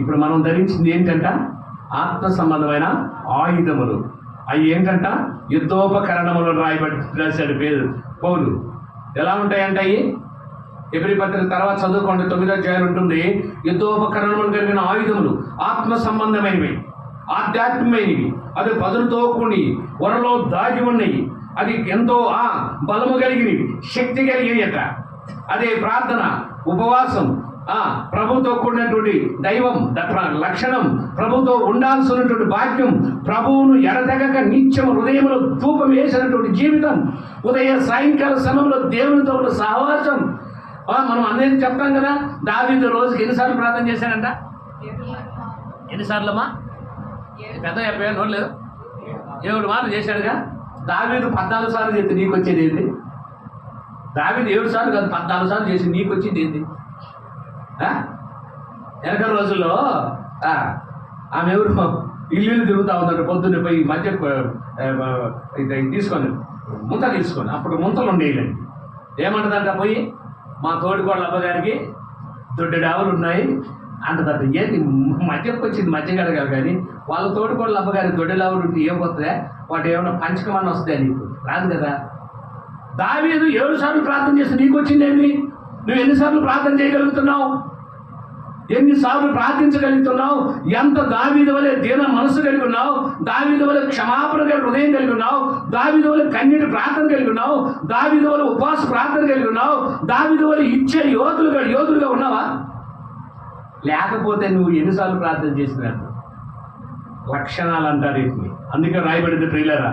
ఇప్పుడు మనం ధరించింది ఏంటంట? ఆత్మ సంబంధమైన ఆయుధములు. అవి ఏంటంట? యుద్ధోపకరణములు రాశాడు పేరు పౌలు. ఎలా ఉంటాయంట అవి? ఎబ్రీ పత్రిక తర్వాత చదువుకోండి, 9వ అధ్యాయం ఉంటుంది. యుద్ధోపకరణములు కలిగిన ఆయుధములు ఆత్మ సంబంధమైనవి, ఆధ్యాత్మికమైనవి, అది పదులతో కూడి వరలో దాగి ఉన్నాయి, అది ఎంతో బలము కలిగినవి, శక్తి కలిగినట. అదే ప్రార్థన, ఉపవాసం, ప్రభుతో కూడినటువంటి దైవం లక్షణం, ప్రభుతో ఉండాల్సినటువంటి భాగ్యం, ప్రభువును ఎడతెగక నిత్యం హృదయంలో ధూపం వేసినటువంటి జీవితం, ఉదయ సాయంకాల సమయంలో దేవునితో ఉన్న సహవాసం. మనం అందరికీ చెప్తాం కదా, దావీదు రోజుకి ఎన్నిసార్లు ప్రార్థన చేశాడంట? ఎన్నిసార్లమ్మా? పెద్ద చెప్పా నోడలేదు, 7 మార్లు చేశాడుగా. దావీదు 14 సార్లు చేస్తే నీకు వచ్చేది ఏంటి? దావీదు 7 సార్లు కాదు, 14 సార్లు చేసి నీకు వచ్చింది ఏంటి? వెనక రోజుల్లో ఆమె ఎవరు ఇల్లు తిరుగుతూ ఉందంట. పొద్దున్నే పోయి మధ్య తీసుకొని ముంత తీసుకొని, అప్పుడు ముంతలు ఉండేయండి. ఏమంటుందంట పోయి, మా తోడికోళ్ళ అబ్బగారికి దొడ్డెడావులు ఉన్నాయి అంటదట. ఏంటి మధ్యకు వచ్చింది, మధ్య కడగాలి కానీ వాళ్ళ తోడికోళ్ళ అబ్బగారికి దొడ్డెడావులు ఉంటే ఏం పోతుందా? వాటి ఏమైనా పంచకమని వస్తాయి, నీకు రాదు కదా. దావీదు 7 సార్లు ప్రార్థన చేస్తే నీకు వచ్చిందేమి? నువ్వు ఎన్నిసార్లు ప్రార్థన చేయగలుగుతున్నావు? ఎన్నిసార్లు ప్రార్థించగలుగుతున్నావు? ఎంత దావీదు వలె దీన మనసు కలిగి ఉన్నావు? దావీదు వలె క్షమాపణ కలిగి హృదయం కలిగి ఉన్నావు? దావీదు వలె కన్నీటి ప్రార్థన కలిగి ఉన్నావు? దావీదు వలె ఉపవాస ప్రార్థన కలిగి ఉన్నావు? దావీదు వలె ఇచ్చే యోధులుగా ఉన్నావా? లేకపోతే నువ్వు ఎన్నిసార్లు ప్రార్థన చేసినట్టు లక్షణాలు అంటారు వీటిని. అందుకే రాయబడింది ప్రియులారా,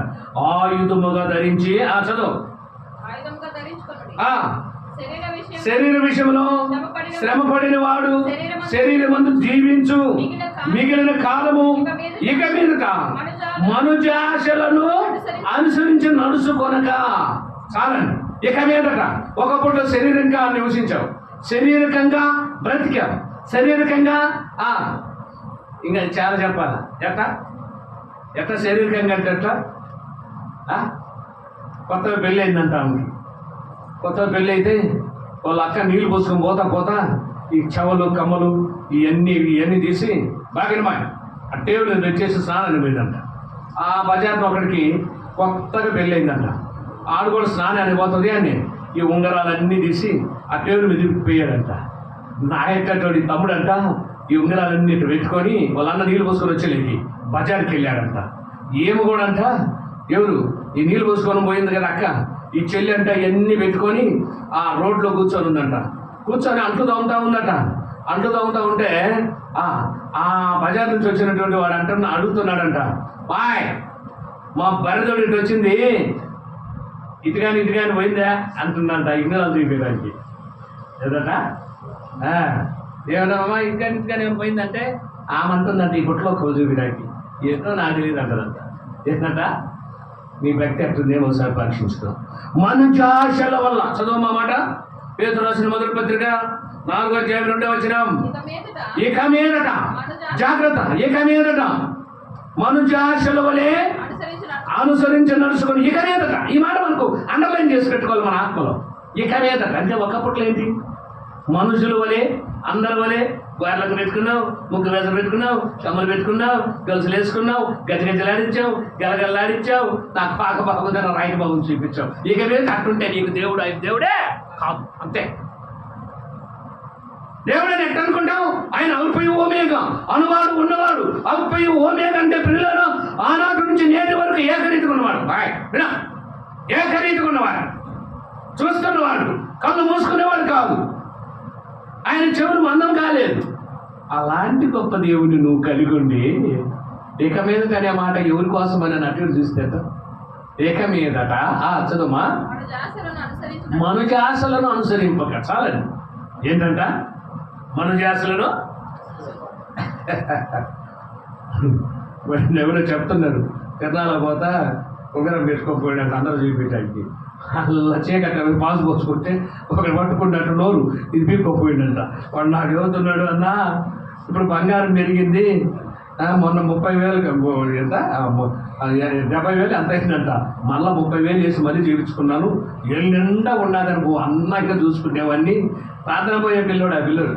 ఆయుధముగా ధరించి చదువు. శరీర విషయంలో శ్రమపడిన వాడు శరీరమందు జీవించు మిగిలిన కాలము ఇక మీదట మనుజాశలను అనుసరించి నడుచుకొనక. చాలండి. ఇక మీదట ఒకప్పుడు శరీరంగా నివసించావు, శారీరకంగా బ్రతికావు, శారీరకంగా ఇంకా చాలా చెప్పాలి. ఎట్లా శారీరకంగా అంటే ఎట్లా? కొత్తగా పెళ్ళి అయిందంట ఆమెకి. కొత్తగా పెళ్ళి అయితే వాళ్ళ అక్క నీళ్ళు పోసుకొని పోతా ఈ చెవలు కమ్మలు ఇవన్నీ తీసి బాగా ఆ టేబుల్ తెచ్చేసి స్నానానికి పోయిందంట. ఆ బజార్లో ఒకడికి కొత్తగా పెళ్ళయిందంట. ఆడు కూడా స్నానానికి పోతుంది అని ఈ ఉంగరాలన్నీ తీసి ఆ టేబుల్ మీద పోయాడంట. నాయకటోడి తమ్ముడంట ఈ ఉంగరాలన్నీ ఇటు పెట్టుకొని వాళ్ళ అన్న నీళ్ళు పోసుకొని వచ్చేలేకి బజార్కి వెళ్ళాడంట. ఏమి కూడా అంట, ఎవరు ఈ నీళ్ళు పోసుకొని పోయింది కదా అక్క, ఈ చెల్లి అంట ఇవన్నీ పెట్టుకొని ఆ రోడ్లో కూర్చొని ఉందంట. కూర్చొని అంట్లు తోముతా ఉందట. అంట్లు తోముతా ఉంటే ఆ బజార్ నుంచి వచ్చినటువంటి వాడు అడుగుతున్నాడంట, బాయ్ మా బరిదోడు ఇటు వచ్చింది, ఇటుగాని పోయిందా అంటుందంట. ఇగ్నరాలు చూపించడానికి ఏదట ఏమన్నా ఇంటికాని ఏం పోయిందంటే ఆమంటుందంట ఈ గుట్లో కో చూపించడానికి. ఏదో నాకు తెలియదు అంటదంట. ఏంటంట నీ భక్తి ఎట్టుంది ఒకసారి పరీక్షించుకో. మనుజాశల వల్ల చదువు మా మాట. పేతురు రాసిన మొదటి పత్రిక 4వ అధ్యాయం 2వ వచనం. ఇక మీదట జాగ్రత్త, ఇక మీదట మనుజాశల వలె అనుసరించి నడుచుకొని, ఇక మీదట ఈ మాట మనకు అండర్లైన్ చేసి పెట్టుకోవాలి మన ఆత్మలో. ఇక మీదట అంటే ఒకప్పట్లో ఏంటి, మనుషుల వలె అందరి వలె గోర్లకు పెట్టుకున్నావు, ముగ్గు వేసలు పెట్టుకున్నావు, కమ్మలు పెట్టుకున్నావు, గొలుసులు వేసుకున్నావు, గజగజలాడించావు, గలగల్లాడించావు, నాకు పాక బాగుందని రాయికి బాగుంది చూపించావు. ఇక మీద అట్టుంటే నీకు దేవుడు ఆయన దేవుడే కాదు, అంతే. దేవుడని ఎట్ట అనుకుంటావు? ఆయన అల్పయు ఓమేగా, అనువాడు ఉన్నవాడు. అల్పయు ఓమేగా అంటే పిల్లలు ఆనాటి నుంచి నేటి వరకు ఏకరీతిగా ఉన్నవాడు. వినా, ఏకరీతిగా ఉన్నవాడు, చూస్తున్నవాడు, కళ్ళు మూసుకునేవాడు కాదు, ఆయన చెవులు మందం కాలేదు. అలాంటి గొప్ప దేవుని నువ్వు కలిగి ఉండి ఇక మీదట అనే మాట ఎవరి కోసం అని నటుడు చూస్తే ఇక మీదట చదువుమా మనుజాసలను అనుసరింపక. చాలండి. ఏంటంట మనుజాసలను? ఎవరో చెప్తున్నారు, తిరణాల పోతా ఉంగరం పెట్టుకోకపోయినట్టు అందరూ చూపించడానికి. అలా చీకట పాసు పోసుకుంటే ఒకరు పట్టుకున్నట్టు నోరు ఇది పీక్కోపోయిందంట. వాడు నాకు ఏమవుతున్నాడు అన్నా, ఇప్పుడు బంగారం పెరిగింది, మొన్న 30,000 ఎంత 70,000 ఎంత అయిందంట, మళ్ళీ 30,000 చేసి మరీ చేయించుకున్నాను, ఏళ్ళు నిండా ఉన్నదనుకో అన్నాక చూసుకునేవన్నీ. ప్రార్థన పోయే పిల్లోడు, ఆ పిల్లడు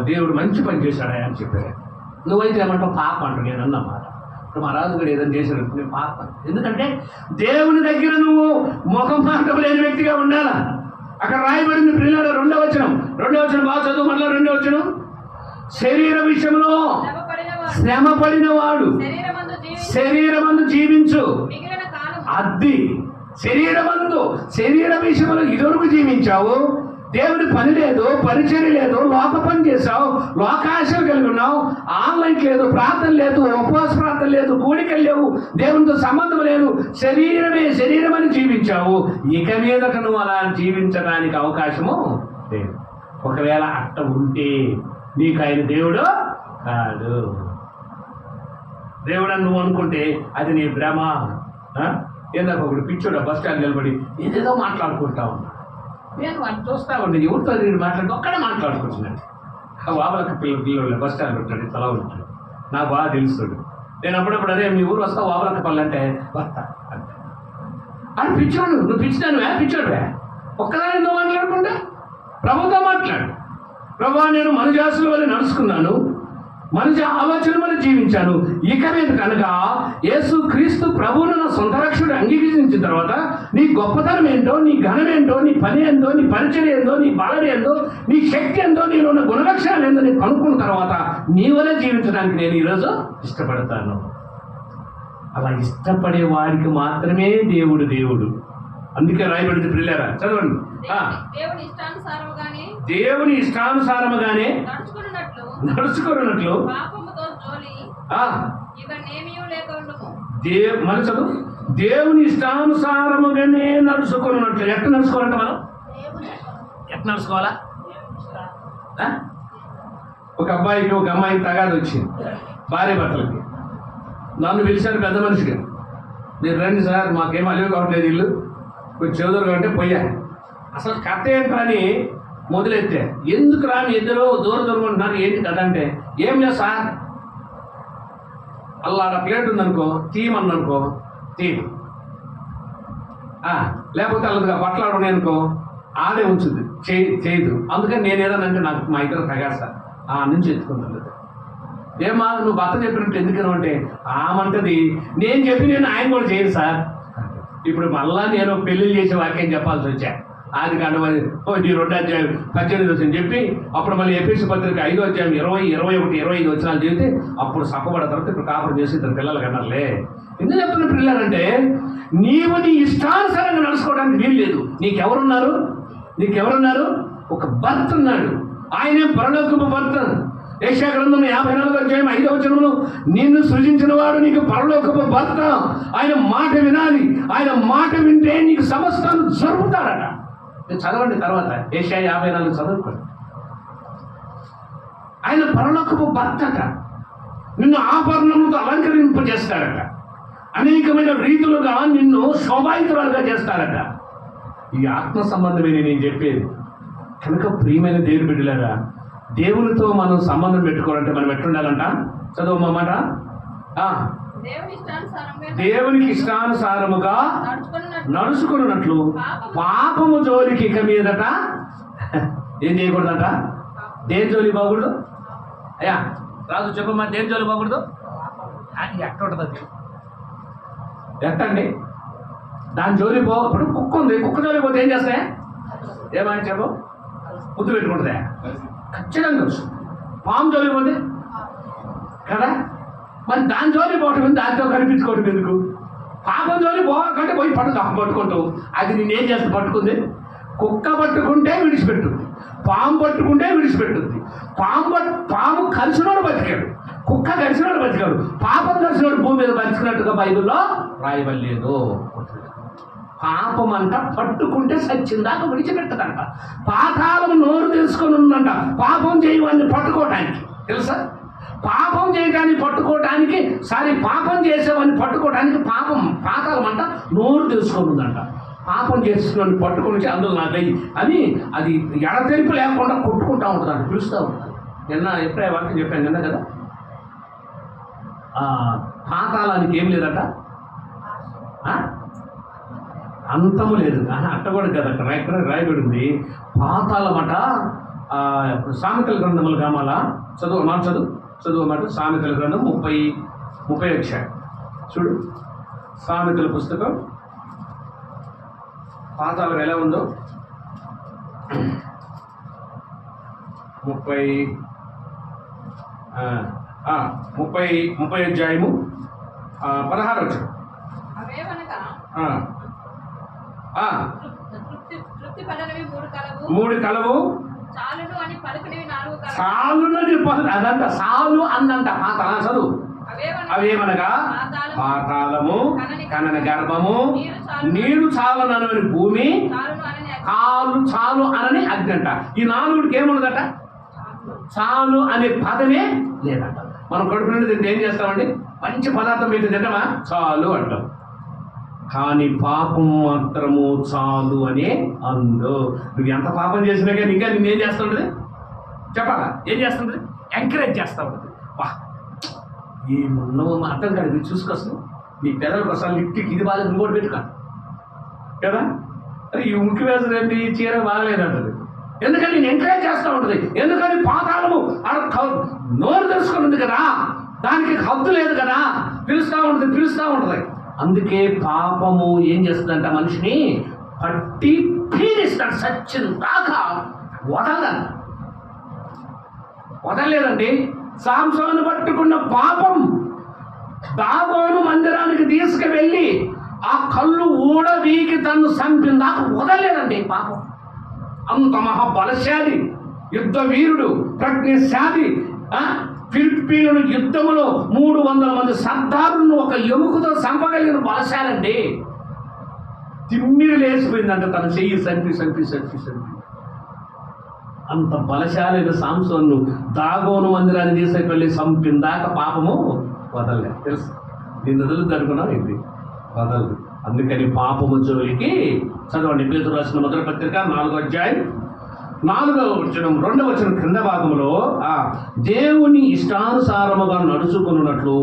దేవుడు మంచి పని చేశాడా అని చెప్పారు. నువ్వైతే ఏమంటావు? పాప అంటూ నేను అన్నమాట. ఇప్పుడు మా రాజు కూడా ఏదైనా చేశాడు నేను పాప. ఎందుకంటే దేవుని దగ్గర నువ్వు ముఖం మార్గం లేని వ్యక్తిగా ఉండాలా. అక్కడ రాయబడింది పిల్లలు 2వ వచనం బాగా చదువు. మళ్ళీ 2వ వచనం, శరీర విషయంలో శ్రమ పడిన వాడు శరీరమందు జీవించు. అది శరీర విషయంలో ఇదివరకు జీవించావు, దేవుడి పని లేదు, పరిచర్య లేదు, లోక పని చేసావు, లోకాశలు కలిగి ఉన్నావు, ఆన్లైన్ లేదు, ప్రార్థన లేదు, ఉపవాస ప్రార్థన లేదు, కోరికలు లేవు, దేవునితో సంబంధం లేదు, శరీరం అని జీవించావు. ఇక మీదట నువ్వు అలా జీవించడానికి అవకాశము లేదు. ఒకవేళ అట్ట ఉంటే నీకు ఆయన దేవుడు కాదు. దేవుడు అని నువ్వు అనుకుంటే అది నీ భ్రమ. ఏదో ఒకడు పిచ్చోడు బస్ స్టాండ్ నిలబడి ఏదేదో మాట్లాడుకుంటా ఉన్నా, నేను వాళ్ళు చూస్తా ఉండే ఎవరితో నేను మాట్లాడుతూ ఒక్కడే మాట్లాడుకుంటున్నాను. వాబలకి పిల్లలు బస్ స్టాండ్ ఉంటాడు, తలా ఉంటాడు, నాకు బాగా తెలుస్తాడు. నేను అప్పుడప్పుడు అదే మీ ఊరు వస్తావు వాబలకి పళ్ళు అంటే వస్తా అంటే అని పిచ్చోడు. నువ్వు పిచ్చినానువే, పిచ్చోడువే, ఒక్కదాని నువ్వు మాట్లాడుకుంటా ప్రభుతో మాట్లాడు. ప్రభా నేను మనుజాసుల వల్ల నడుచుకున్నాను, మనిషి ఆలోచన వల్ల జీవించాను, ఇక మీద కనుక యేసు క్రీస్తు ప్రభువును నా సొంత రక్షకుడు అంగీకరించిన తర్వాత నీ గొప్పతనం ఏంటో, నీ ఘనం ఏంటో, నీ పని ఏందో, నీ పరిచయం ఏందో, నీ బలం ఏందో, నీ శక్తి ఏందో, నీలో ఉన్న గుణలక్షణాలు ఏందో నేను కనుక్కున్న తర్వాత నీ వల్లే జీవించడానికి నేను ఈరోజు ఇష్టపడతాను. అలా ఇష్టపడే వారికి మాత్రమే దేవుడు. అందుకే రాయబడింది పిల్లరా, చదవండి. దేవుని ఇష్టానుసారముగానే నడుచుకున్నట్లు మన చదువు. దేవుని ఇష్టానుసారముగానే నడుచుకున్నట్లు. ఎట్లా నడుచుకోవాలంట మనం? ఎట్లా నడుచుకోవాలా? ఒక అబ్బాయికి ఒక అమ్మాయికి తగాదు వచ్చింది, భార్య భర్తలకి. నన్ను పిలిచారు పెద్ద మనిషిగా, మీరు రండి సార్, మాకేం అలివి కావట్లేదు, ఇల్లు కొంచెం చదువుగా అంటే పోయా. అసలు కథ ఏంటని మొదలెత్తే. ఎందుకు రాని ఇద్దరు దూరం ఉంటున్నారు, ఏంటి కథ అంటే, ఏం లేదు సార్, అలా ప్లేట్ ఉందనుకో తీయమన్ననుకో తీయదు, లేకపోతే అలాగా బట్టలు ఉన్నాయి అనుకో ఆడే ఉంచుద్ది, చేయదు. అందుకని నేను ఏదనంటే నాకు మా ఇద్దరు తగాదు సార్, నుంచి ఎత్తుకుంటుంది. ఏమా నువ్వు భర్త చెప్పినట్టు ఎందుకను అంటే ఆమంటది నేను ఆయన కూడా చేయను సార్. ఇప్పుడు మళ్ళా నేను పెళ్లిళ్ళు చేసే వాక్యం చెప్పాల్సి వచ్చా. అది కాదు ఈ 2 అధ్యాయం 18 వచ్చింది చెప్పి అప్పుడు మళ్ళీ ఎఫెసీ పత్రిక 5వ అధ్యాయం 20, 21, 25 వచనాలు చెబితే అప్పుడు సప్పబడిన తర్వాత ఇప్పుడు కాపురం చేసి 2 పిల్లలు కన్నారులే. ఎందుకు చెప్తున్న పిల్లలంటే నీవు నీ ఇష్టానుసారంగా నడుచుకోవడానికి వీలు లేదు. నీకెవరున్నారు? ఒక భర్త ఉన్నాడు. ఆయనే పరలోకపు భర్త. యెషయా గ్రంథం 54వ అధ్యాయం 5వ వచనములో నిన్ను సృజించిన వాడు నీకు పరలోకపు భర్త. ఆయన మాట వినాలి. ఆయన మాట వింటే నీకు సమస్తాలు జరుగుతాడట. చదవండి తర్వాత యెషయా 54 చదువుకోండి. ఆయన పరలోకపు భర్తట. నిన్ను ఆభరణములతో అలంకరింపజేస్తాడట. అనేకమైన రీతులుగా నిన్ను శోభాయుతురాలుగా చేస్తాడట. ఈ ఆత్మ సంబంధమైన నేను చెప్పేది. కనుక ప్రియమైన దేవుని బిడ్డలారా, దేవునితో మనం సంబంధం పెట్టుకోవాలంటే మనం ఎట్లుండాలంట? చదువు మాట. దేవునికి ఇష్టానుసారముగా నడుచుకున్నట్లు పాపము జోలికి ఇక మీదట ఏం చేయకూడదట? దేని జోలి బాగుడదు? అయ్యా రాజు చెప్పమ్మా, దేని జోలి బాగుడదు? ఎట్టుంటది? ఎట్టండి దాని జోలి ఇప్పుడు కుక్క ఉంది. కుక్క జోలి పోతే ఏం చేస్తాయి? ఏమని చెప్పు? ముద్దు పెట్టుకుంటుందా? ఖచ్చితంగా తెలుసు. పాము జోలి పోతే కదా, మరి దాని జోలి పోవటం దాంతో కనిపించుకోవటం ఎందుకు? పాపం జోలి పోవాలంటే పోయి పట్టుకుంటావు. అది నేనేం చేస్తా? పట్టుకుంది. కుక్క పట్టుకుంటే విడిచిపెట్టుద్ది, పాము పట్టుకుంటే విడిచిపెట్టుద్ది. పాము కలిసినోడు బతికాడు, కుక్క కలిసినోడు బతికాడు, పాపం కలిసినోడు భూమి మీద బతికినట్టుగా బైబిల్లో రాయబడలేదు. పాపం అంట పట్టుకుంటే సచ్చిందాక విడిచిపెట్టదంట. పాతాళము నోరు తెలుసుకొని ఉందంట పాపం చేయవాన్ని పట్టుకోవటానికి. తెలుసా? పాపం చేయడానికి పట్టుకోవటానికి పాపం చేసేవాడిని పట్టుకోవటానికి పాతాళం అంట నోరు తెలుసుకొని ఉందంట. పాపం చేసుకుని పట్టుకొని అందులో నాకు అని అది ఎడతెరిపి లేకుండా కొట్టుకుంటా ఉంటుంది అంట, పిలుస్తూ ఉంటుంది. ఎప్పుడే వాక్యం చెప్పాను నిన్న కదా, పాతాళానికి ఏం లేదట, అంతము లేదు. అట్ట కూడా కదా, అక్కడ రాయబడింది పాతాళమట. సామెతల గ్రంథములు కామాల చదువు సామెతల గ్రంథం 30 వచ్చాయి చూడు. సామెతల పుస్తకం పాతాళం ఎలా ఉందో 30 అధ్యాయము 16 వచ్చాడు. 3 కలవు చాలునని అదంట. సాలు అందంట పాతాళం. చదువు. అవేమనగా పాతాళము, కనని గర్భము, నీరు చాలునని భూమి, చాలు అనని అగ్ని అంట. ఈ 4కి ఏమున్నదట? చాలు అనే పదమే లేదంట. మనం కడుపు నుండి తింటే ఏం చేస్తామండి? మంచి పదార్థం మీద తింటామా? చాలు అంటాం. కానీ పాపం మాత్రము చాలు అనే అందు. నువ్వు ఎంత పాపం చేసినా కానీ ఇంకా నేనేం చేస్తుంటుంది? చెప్పాలా? ఏం చేస్తుంది? ఎంకరేజ్ చేస్తూ ఉంటుంది. వా ఏమున్నావు అర్థం కాదు. మీరు చూసుకొస్తాను నీ పెదలకు వస్తాను లిఫ్ట్కి ఇది బాగా ఇంకోటి పెట్టుకో కదా. అరే ఈ ఉనికి వేసలు ఏంటి? ఈ చీర బాగలేదంటది. ఎందుకని నేను ఎంకరేజ్ చేస్తూ ఉంటుంది. ఎందుకని పాతాళము నోరు తెలుసుకుని ఉంది కదా, దానికి హద్దు లేదు కదా, పిలుస్తూ ఉంటుంది. అందుకే పాపము ఏం చేస్తుందంట? మనిషిని పట్టి పీడిస్తాడు. సచ్చిన దాకా వదలలేదండి. సాంసోను పట్టుకున్న పాపం దాగోను మందిరానికి తీసుకువెళ్ళి ఆ కళ్ళు ఊడవీకి తను చంపిన దాకా వదలలేదండి పాపం. అంత మహాబలశాలి, యుద్ధ వీరుడు, ప్రజ్ఞశాలి. ఫిలిప్పీలను యుద్ధములో 300 మంది సర్దారులను ఒక ఎముకతో చంపగలిగిన బలశాలండి. తిమ్మిరి లేచిపోయిందంట తన చెయ్యి సంపి. అంత బలశాలైన సాంసోను దాగోను మందిరాన్ని తీసుకెళ్ళి చంపిందాక పాపము వదలలేదు. తెలుసు, నేను వదులుద్దు అనుకున్నావు, ఇది వదలదు. అందుకని పాపము జోలికి చదవండి. పేతురు రాసిన మొదటి పత్రిక 4వ అధ్యాయం 4వ వచనం 2వ వచనం క్రింద భాగంలో దేవుని ఇష్టానుసారముగా నడుచుకున్నట్లు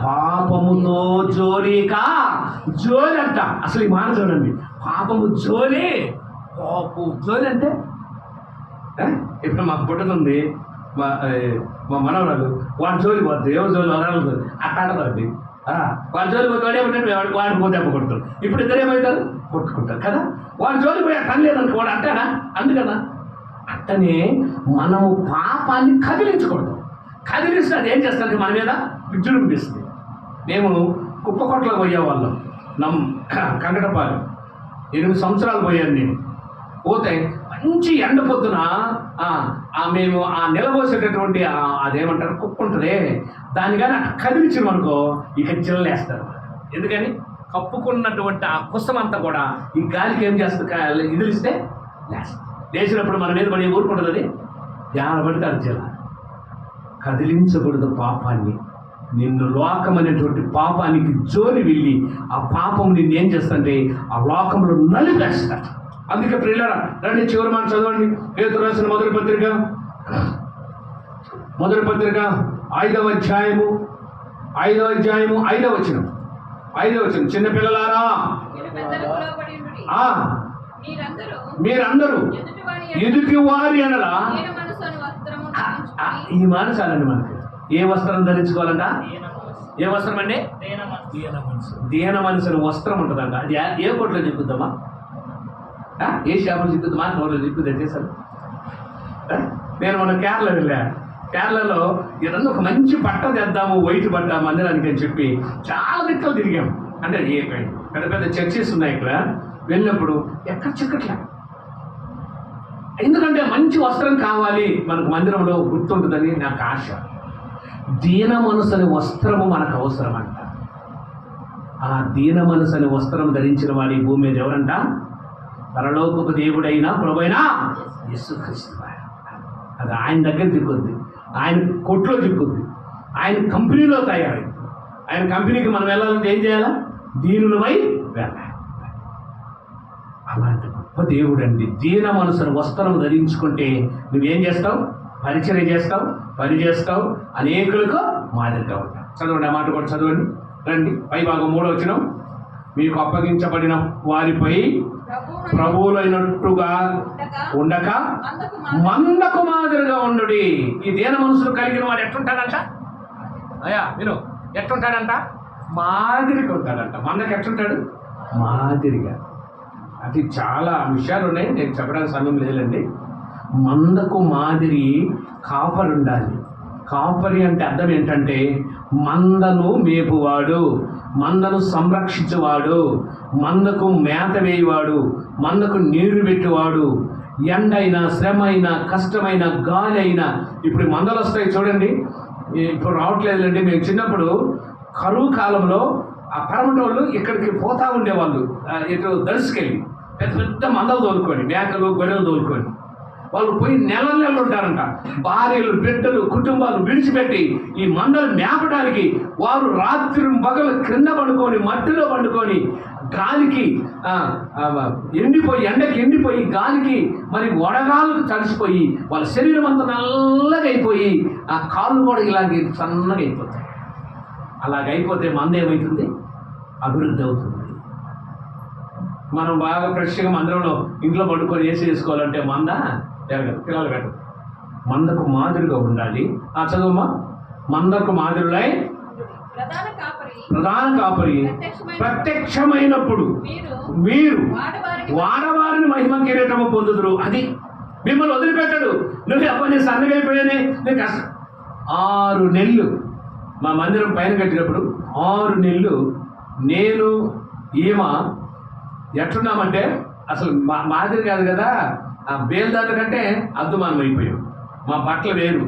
పాపముతో జోలి అంట. అసలు ఈ మాట చూడండి, పాపము జోలి అంటే ఇప్పుడు మాకు పుట్టుతుంది మా మనవరాలు వాడి జోలి పోతుంది, ఎవరి జోలి వదలదు అట్టాడదండి. వాడి జోలి పోతే వాడే ఉంటాడు, వాడిని పోతే దెబ్బ కొడతాడు. ఇప్పుడు ఇద్దరు ఏమవుతారు, కొట్టుకుంటారు కదా. వాడి జోలి పోయి పని లేదనుకో వాడు అంటాడా, అందుకనా. అట్టనే మనము పాపాన్ని కదిలించకూడదు. కదిలిస్తే అది ఏం చేస్తుంది, మన మీద విజృంభిస్తుంది. మేము కుప్పకొట్లో పోయేవాళ్ళం, కంకటపాలెం 8 సంవత్సరాలు పోయాను నేను. పోతే మంచి ఎండ పొద్దున మేము నిలబోసేటటువంటి అదేమంటారు కుక్క ఉంటుంది, దాని కానీ అట్లా కదిలించడం అనుకో ఇక జిల్లేస్తారు. ఎందుకని కప్పుకున్నటువంటి ఆ కుసం అంతా కూడా ఈ గాలికి ఏం చేస్తుంది, ఇదిలిస్తే లేచినప్పుడు మన మీద పడి ఊరుకుంటుంది. అది ధ్యాన పడితే అది జిల్ల. కదిలించకూడదు పాపాన్ని. నిన్ను లోకం అనేటువంటి పాపానికి జోలి వెళ్ళి ఆ పాపం నిన్ను ఏం చేస్తుంటే ఆ లోకంలో నలిపేస్తా. అందుకే ప్రియులారా రండి, చివరి మాట చదవండి. పేతురు రాసిన మొదటి పత్రిక 5వ అధ్యాయము 5వ వచనం. చిన్నపిల్లలారా మీరందరూ ఎదుటి వారి అనలా ఈ మాట చాలండి. మనకి ఏ వస్త్రం ధరించుకోవాలంట, ఏ వస్త్రం అండి, దీన మనసుని వస్త్రం ఉంటుందంట. అది ఏ కోట్లో చెప్పుద్దామా, ఏ షాపులో చెప్పుద్దామా, నోట్లో చెప్పుద్దా చేశారు. నేను మన కేరళ వెళ్ళా. కేరళలో ఏదన్నా ఒక మంచి బట్ట తెద్దాము, వైట్ బట్ట మందిరానికి అని చెప్పి చాలా దిక్కలు తిరిగాము. అంటే పెద్ద పెద్ద చర్చెస్ ఉన్నాయి ఇక్కడ. వెళ్ళినప్పుడు ఎక్కడ చిక్కట్లే. ఎందుకంటే మంచి వస్త్రం కావాలి మనకు, మందిరంలో గుర్తుంటుందని నాకు ఆశ. దీన మనసుని వస్త్రము మనకు అవసరం అంట. ఆ దీన మనసుని వస్త్రం ధరించిన వాడి భూమి మీద ఎవరంట, పరలోకపు దేవుడైనా ప్రభువైనా యేసుక్రీస్తు. అది ఆయన దగ్గర దిక్కుద్ది, ఆయన కొట్లో దిక్కుద్ది, ఆయన కంపెనీలో తయారైంది. ఆయన కంపెనీకి మనం వెళ్ళాలంటే ఏం చేయాలా, దీనులమై వెళ్ళాలి. అలాంటి గొప్ప దేవుడు అండి. దీన మనసును వస్త్రం ధరించుకుంటే నువ్వేం చేస్తావు, పరిచర్య చేస్తావు, పని చేస్తావు, అనేకులకు మాదిరిగా ఉంటావు. చదవండి, ఆ మాట కూడా చదవండి. రండి, పై భాగం 3వ వచనం. మీకు అప్పగించబడిన వారిపై ప్రభువులైనట్టుగా ఉండక మందకు మాదిరిగా ఉండుడి. ఈ దీన మనసులు కలిగిన వాడు ఎట్లుంటాడంట, అయ్యా మీరు ఎట్లుంటాడంట, మాదిరిగా ఉంటాడంట. మందకు ఎట్లుంటాడు, మాదిరిగా. అది చాలా విషయాలు ఉన్నాయి, నేను చెప్పడానికి సమయం లేదండి. మందకు మాదిరి కాపరి ఉండాలి. కాపరి అంటే అర్థం ఏంటంటే మందను మేపువాడు, మందను సంరక్షించేవాడు, మందకు మేత వేయవాడు, మందకు నీరు పెట్టేవాడు. ఎండైనా, శ్రమ అయినా, కష్టమైన, గాలి అయినా. ఇప్పుడు మందలు వస్తాయి చూడండి, ఇప్పుడు రావట్లేదండి. మేము చిన్నప్పుడు కరువు కాలంలో ఆ పరమటోళ్ళు ఇక్కడికి పోతా ఉండేవాళ్ళు, ఇటు దర్శకెళ్ళి పెద్ద పెద్ద మందలు తోలుకొని, మేకలు గొర్రెలు తోలుకొని. వాళ్ళు పోయి నెలలు ఉంటారంట. భార్యలు, బిడ్డలు, కుటుంబాలు విడిచిపెట్టి ఈ మందలు మేపడానికి వారు రాత్రి పగలు క్రింద పండుకొని, మట్టిలో పండుకొని, గాలికి ఎండిపోయి, ఎండకి ఎండిపోయి, గాలికి మరి వడగాలకు తడిసిపోయి వాళ్ళ శరీరం అంతా నల్లగా అయిపోయి ఆ కాళ్ళు కూడా ఇలాగే సన్నగా అయిపోతాయి. అలాగైపోతే మంద ఏమవుతుంది, అభివృద్ధి అవుతుంది. మనం బాగా ఫ్రెష్గా మందిరంలో ఇంట్లో పడుకొని వేసుకోవాలంటే మంద జరగదు, పిల్లలు పెట్టదు. మందకు మాదిరిగా ఉండాలి. ఆ చదువుమా. మందకు మాదిరిలై ప్రధాన కాపరి ప్రత్యక్షమైనప్పుడు మీరు వాడవారిని మహిమ కిరీటము పొందుదురు. అది మిమ్మల్ని వదిలిపెట్టడు. నువ్వు అబ్బాయి సన్నగైపోయానే, నీకు 6 నెలలు మా మందిరం పైన కట్టినప్పుడు 6 నెలలు నేను ఈమె ఎట్లున్నామంటే అసలు మాదిరి కాదు కదా, ఆ బేల్దారుల కంటే అద్దుమానం అయిపోయాం. మా బట్టలు వేరు,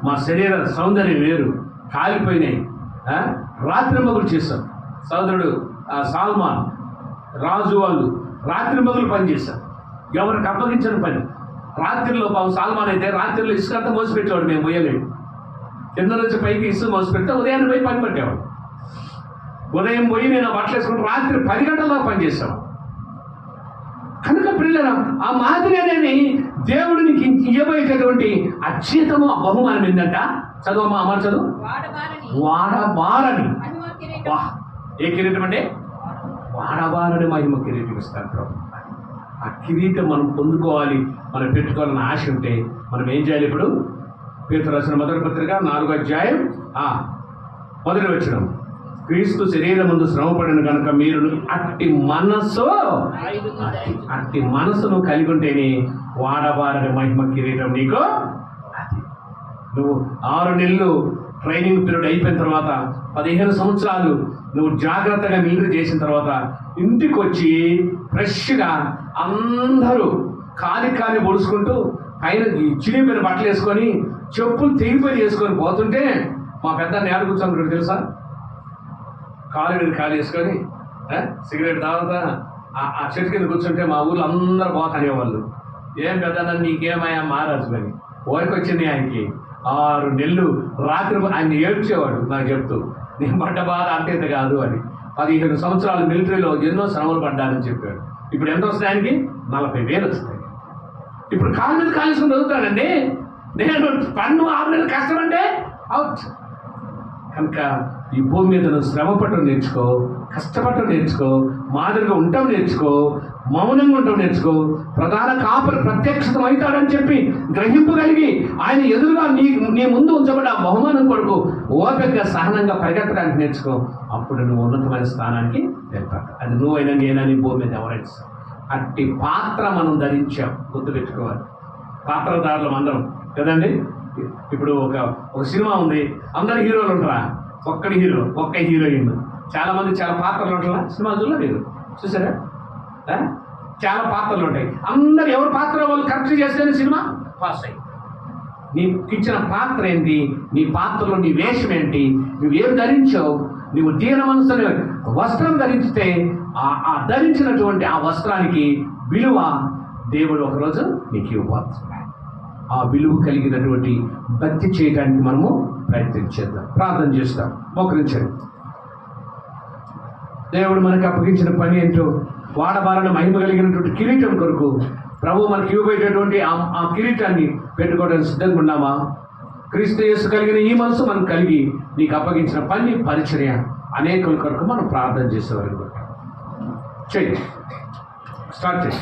మా శరీర సౌందర్యం వేరు, కాలిపోయినాయి. రాత్రి మగులు చేస్తాం. సోదరుడు సాల్మాన్ రాజు వాళ్ళు రాత్రి మగులు పని చేశారు. ఎవరికి అప్పగించిన పని. రాత్రిలో సాల్మాన్ అయితే రాత్రిలో ఇసుకంతా మోసిపెట్టేవాడు, మేము పోయలేడు. కింద నుంచి పైకి ఇసుక మోసిపెడితే ఉదయాన్నే పోయి పని పెట్టేవాడు. ఉదయం పోయి నేను బట్టలు వేసుకుంటే రాత్రి 10 గంటల దాకా పనిచేస్తాం. కనుక పిల్లల ఆ మాదిరి అనేది దేవుడు నీకు ఇవ్వబోయేటటువంటి అత్యుత్తమ బహుమానం ఏంటంట. చదువమ్మా, అమర్ చదువు. వాడబారని. ఏ కిరీటం అంటే వాడబారని మహిమ కిరీటం ఇస్తారు ప్రభు. ఆ కిరీటం మనం పొందుకోవాలి, మనం పెట్టుకోవాలని ఆశ ఉంటే మనం ఏం చేయాలి? ఇప్పుడు పేతురు రాసిన మొదటి పత్రిక 4వ అధ్యాయం 1వ వచనం, క్రీస్తు శరీరమందు శ్రమపడిన కనుక మీరు అట్టి మనసును కలిగి ఉంటేనే వాడబారని మహిమ కిరీటం నీకు. నువ్వు 6 నెలలు ట్రైనింగ్ పీరియడ్ అయిపోయిన తర్వాత 15 సంవత్సరాలు నువ్వు జాగ్రత్తగా మిలిటరీ చేసిన తర్వాత ఇంటికి వచ్చి ఫ్రెష్గా అందరూ కాలి పొడుచుకుంటూ పైన చిరిగిపోయిన బట్టలు వేసుకొని చెప్పులు తెగిపోయి వేసుకొని పోతుంటే మా పెద్ద నేల కూర్చొని తెలుసా, కాలు మీద కాలు వేసుకొని సిగరెట్ తాగుతా ఆ చెట్టు కింద కూర్చుంటే మా ఊళ్ళో అందరూ పోతానేవాళ్ళు. ఏం పెద్ద నీకేమయ్యా మహారాజు అని. ఓరికి వచ్చింది ఆయనకి 6 నెలలు రాత్రి ఆయన ఏడ్చేవాడు నాకు చెప్తూ, నేను పడ్డ బాధ అంతేంత కాదు అని. 15 సంవత్సరాలు మిలిటరీలో ఎన్నో శ్రమలు పడ్డానని చెప్పాడు. ఇప్పుడు ఎంత వస్తాయి ఆయనకి? 40,000 వస్తాయి. ఇప్పుడు కాలు మీద కాలేసుకుని చదువుతాడండి. నేను పన్ను 6 నెలలు కష్టం అంటే అవుట్. కనుక ఈ భూమి మీద నువ్వు శ్రమ పట్టడం నేర్చుకో, కష్టపడటం నేర్చుకో, మాదిరిగా ఉండటం నేర్చుకో, మౌనంగా ఉండటం నేర్చుకో. ప్రధాన కాపరి ప్రత్యక్షతం అవుతాడని చెప్పి గ్రహింపు కలిగి ఆయన ఎదురుగా నీ ముందు ఉంచబడి ఆ బహుమానం కొరకు ఓపికగా సహనంగా పరిగెత్తడానికి నేర్చుకో. అప్పుడు నువ్వు ఉన్నతమైన స్థానానికి వెళ్తావు. అది నువ్వైనా నేనని భూమి మీద ఎవరైనా. అట్టి పాత్ర మనం ధరించాం, గుర్తుపెట్టుకోవాలి. పాత్రధారులం అందరం కదండి. ఇప్పుడు ఒక సినిమా ఉంది, అందరు హీరోలు ఉంటారా? ఒక్క హీరోయిన్. చాలా మంది చాలా పాత్రలు ఉంటారా సినిమాలో? మీరు చూసారా? చాలా పాత్రలు ఉంటాయి. అందరు ఎవరి పాత్ర వాళ్ళు కరెక్ట్ చేస్తేనే సినిమా పాస్ అయ్యి. నీకు ఇచ్చిన పాత్ర ఏంటి? నీ పాత్రలో నీ వేషం ఏంటి? నువ్వేం ధరించావు? నువ్వు దీన మనసుని వస్త్రం ధరిస్తే ఆ ధరించినటువంటి ఆ వస్త్రానికి విలువ దేవుడు ఒకరోజు నీకు ఇవ్వబోతున్నాడు. ఆ విలువ కలిగినటువంటి భక్తి చేయడానికి మనము ప్రయత్నించేద్దాం, ప్రార్థన చేస్తాం. మోకరించండి. దేవుడు మనకు అప్పగించిన పని ఏంటో, వాడబారని మహిమ కలిగినటువంటి కిరీటం కొరకు ప్రభు మనకి ఇవ్వబోయేటటువంటి ఆ కిరీటాన్ని పెట్టుకోవడానికి సిద్ధంగా ఉన్నామా? క్రీస్తు యేసు కలిగిన ఈ మనసు మనం కలిగి నీకు అప్పగించిన పని పరిచర్య అనేకుల కొరకు మనం ప్రార్థన చేసేవారు. చెయ్యి, స్టార్ట్ చేయి.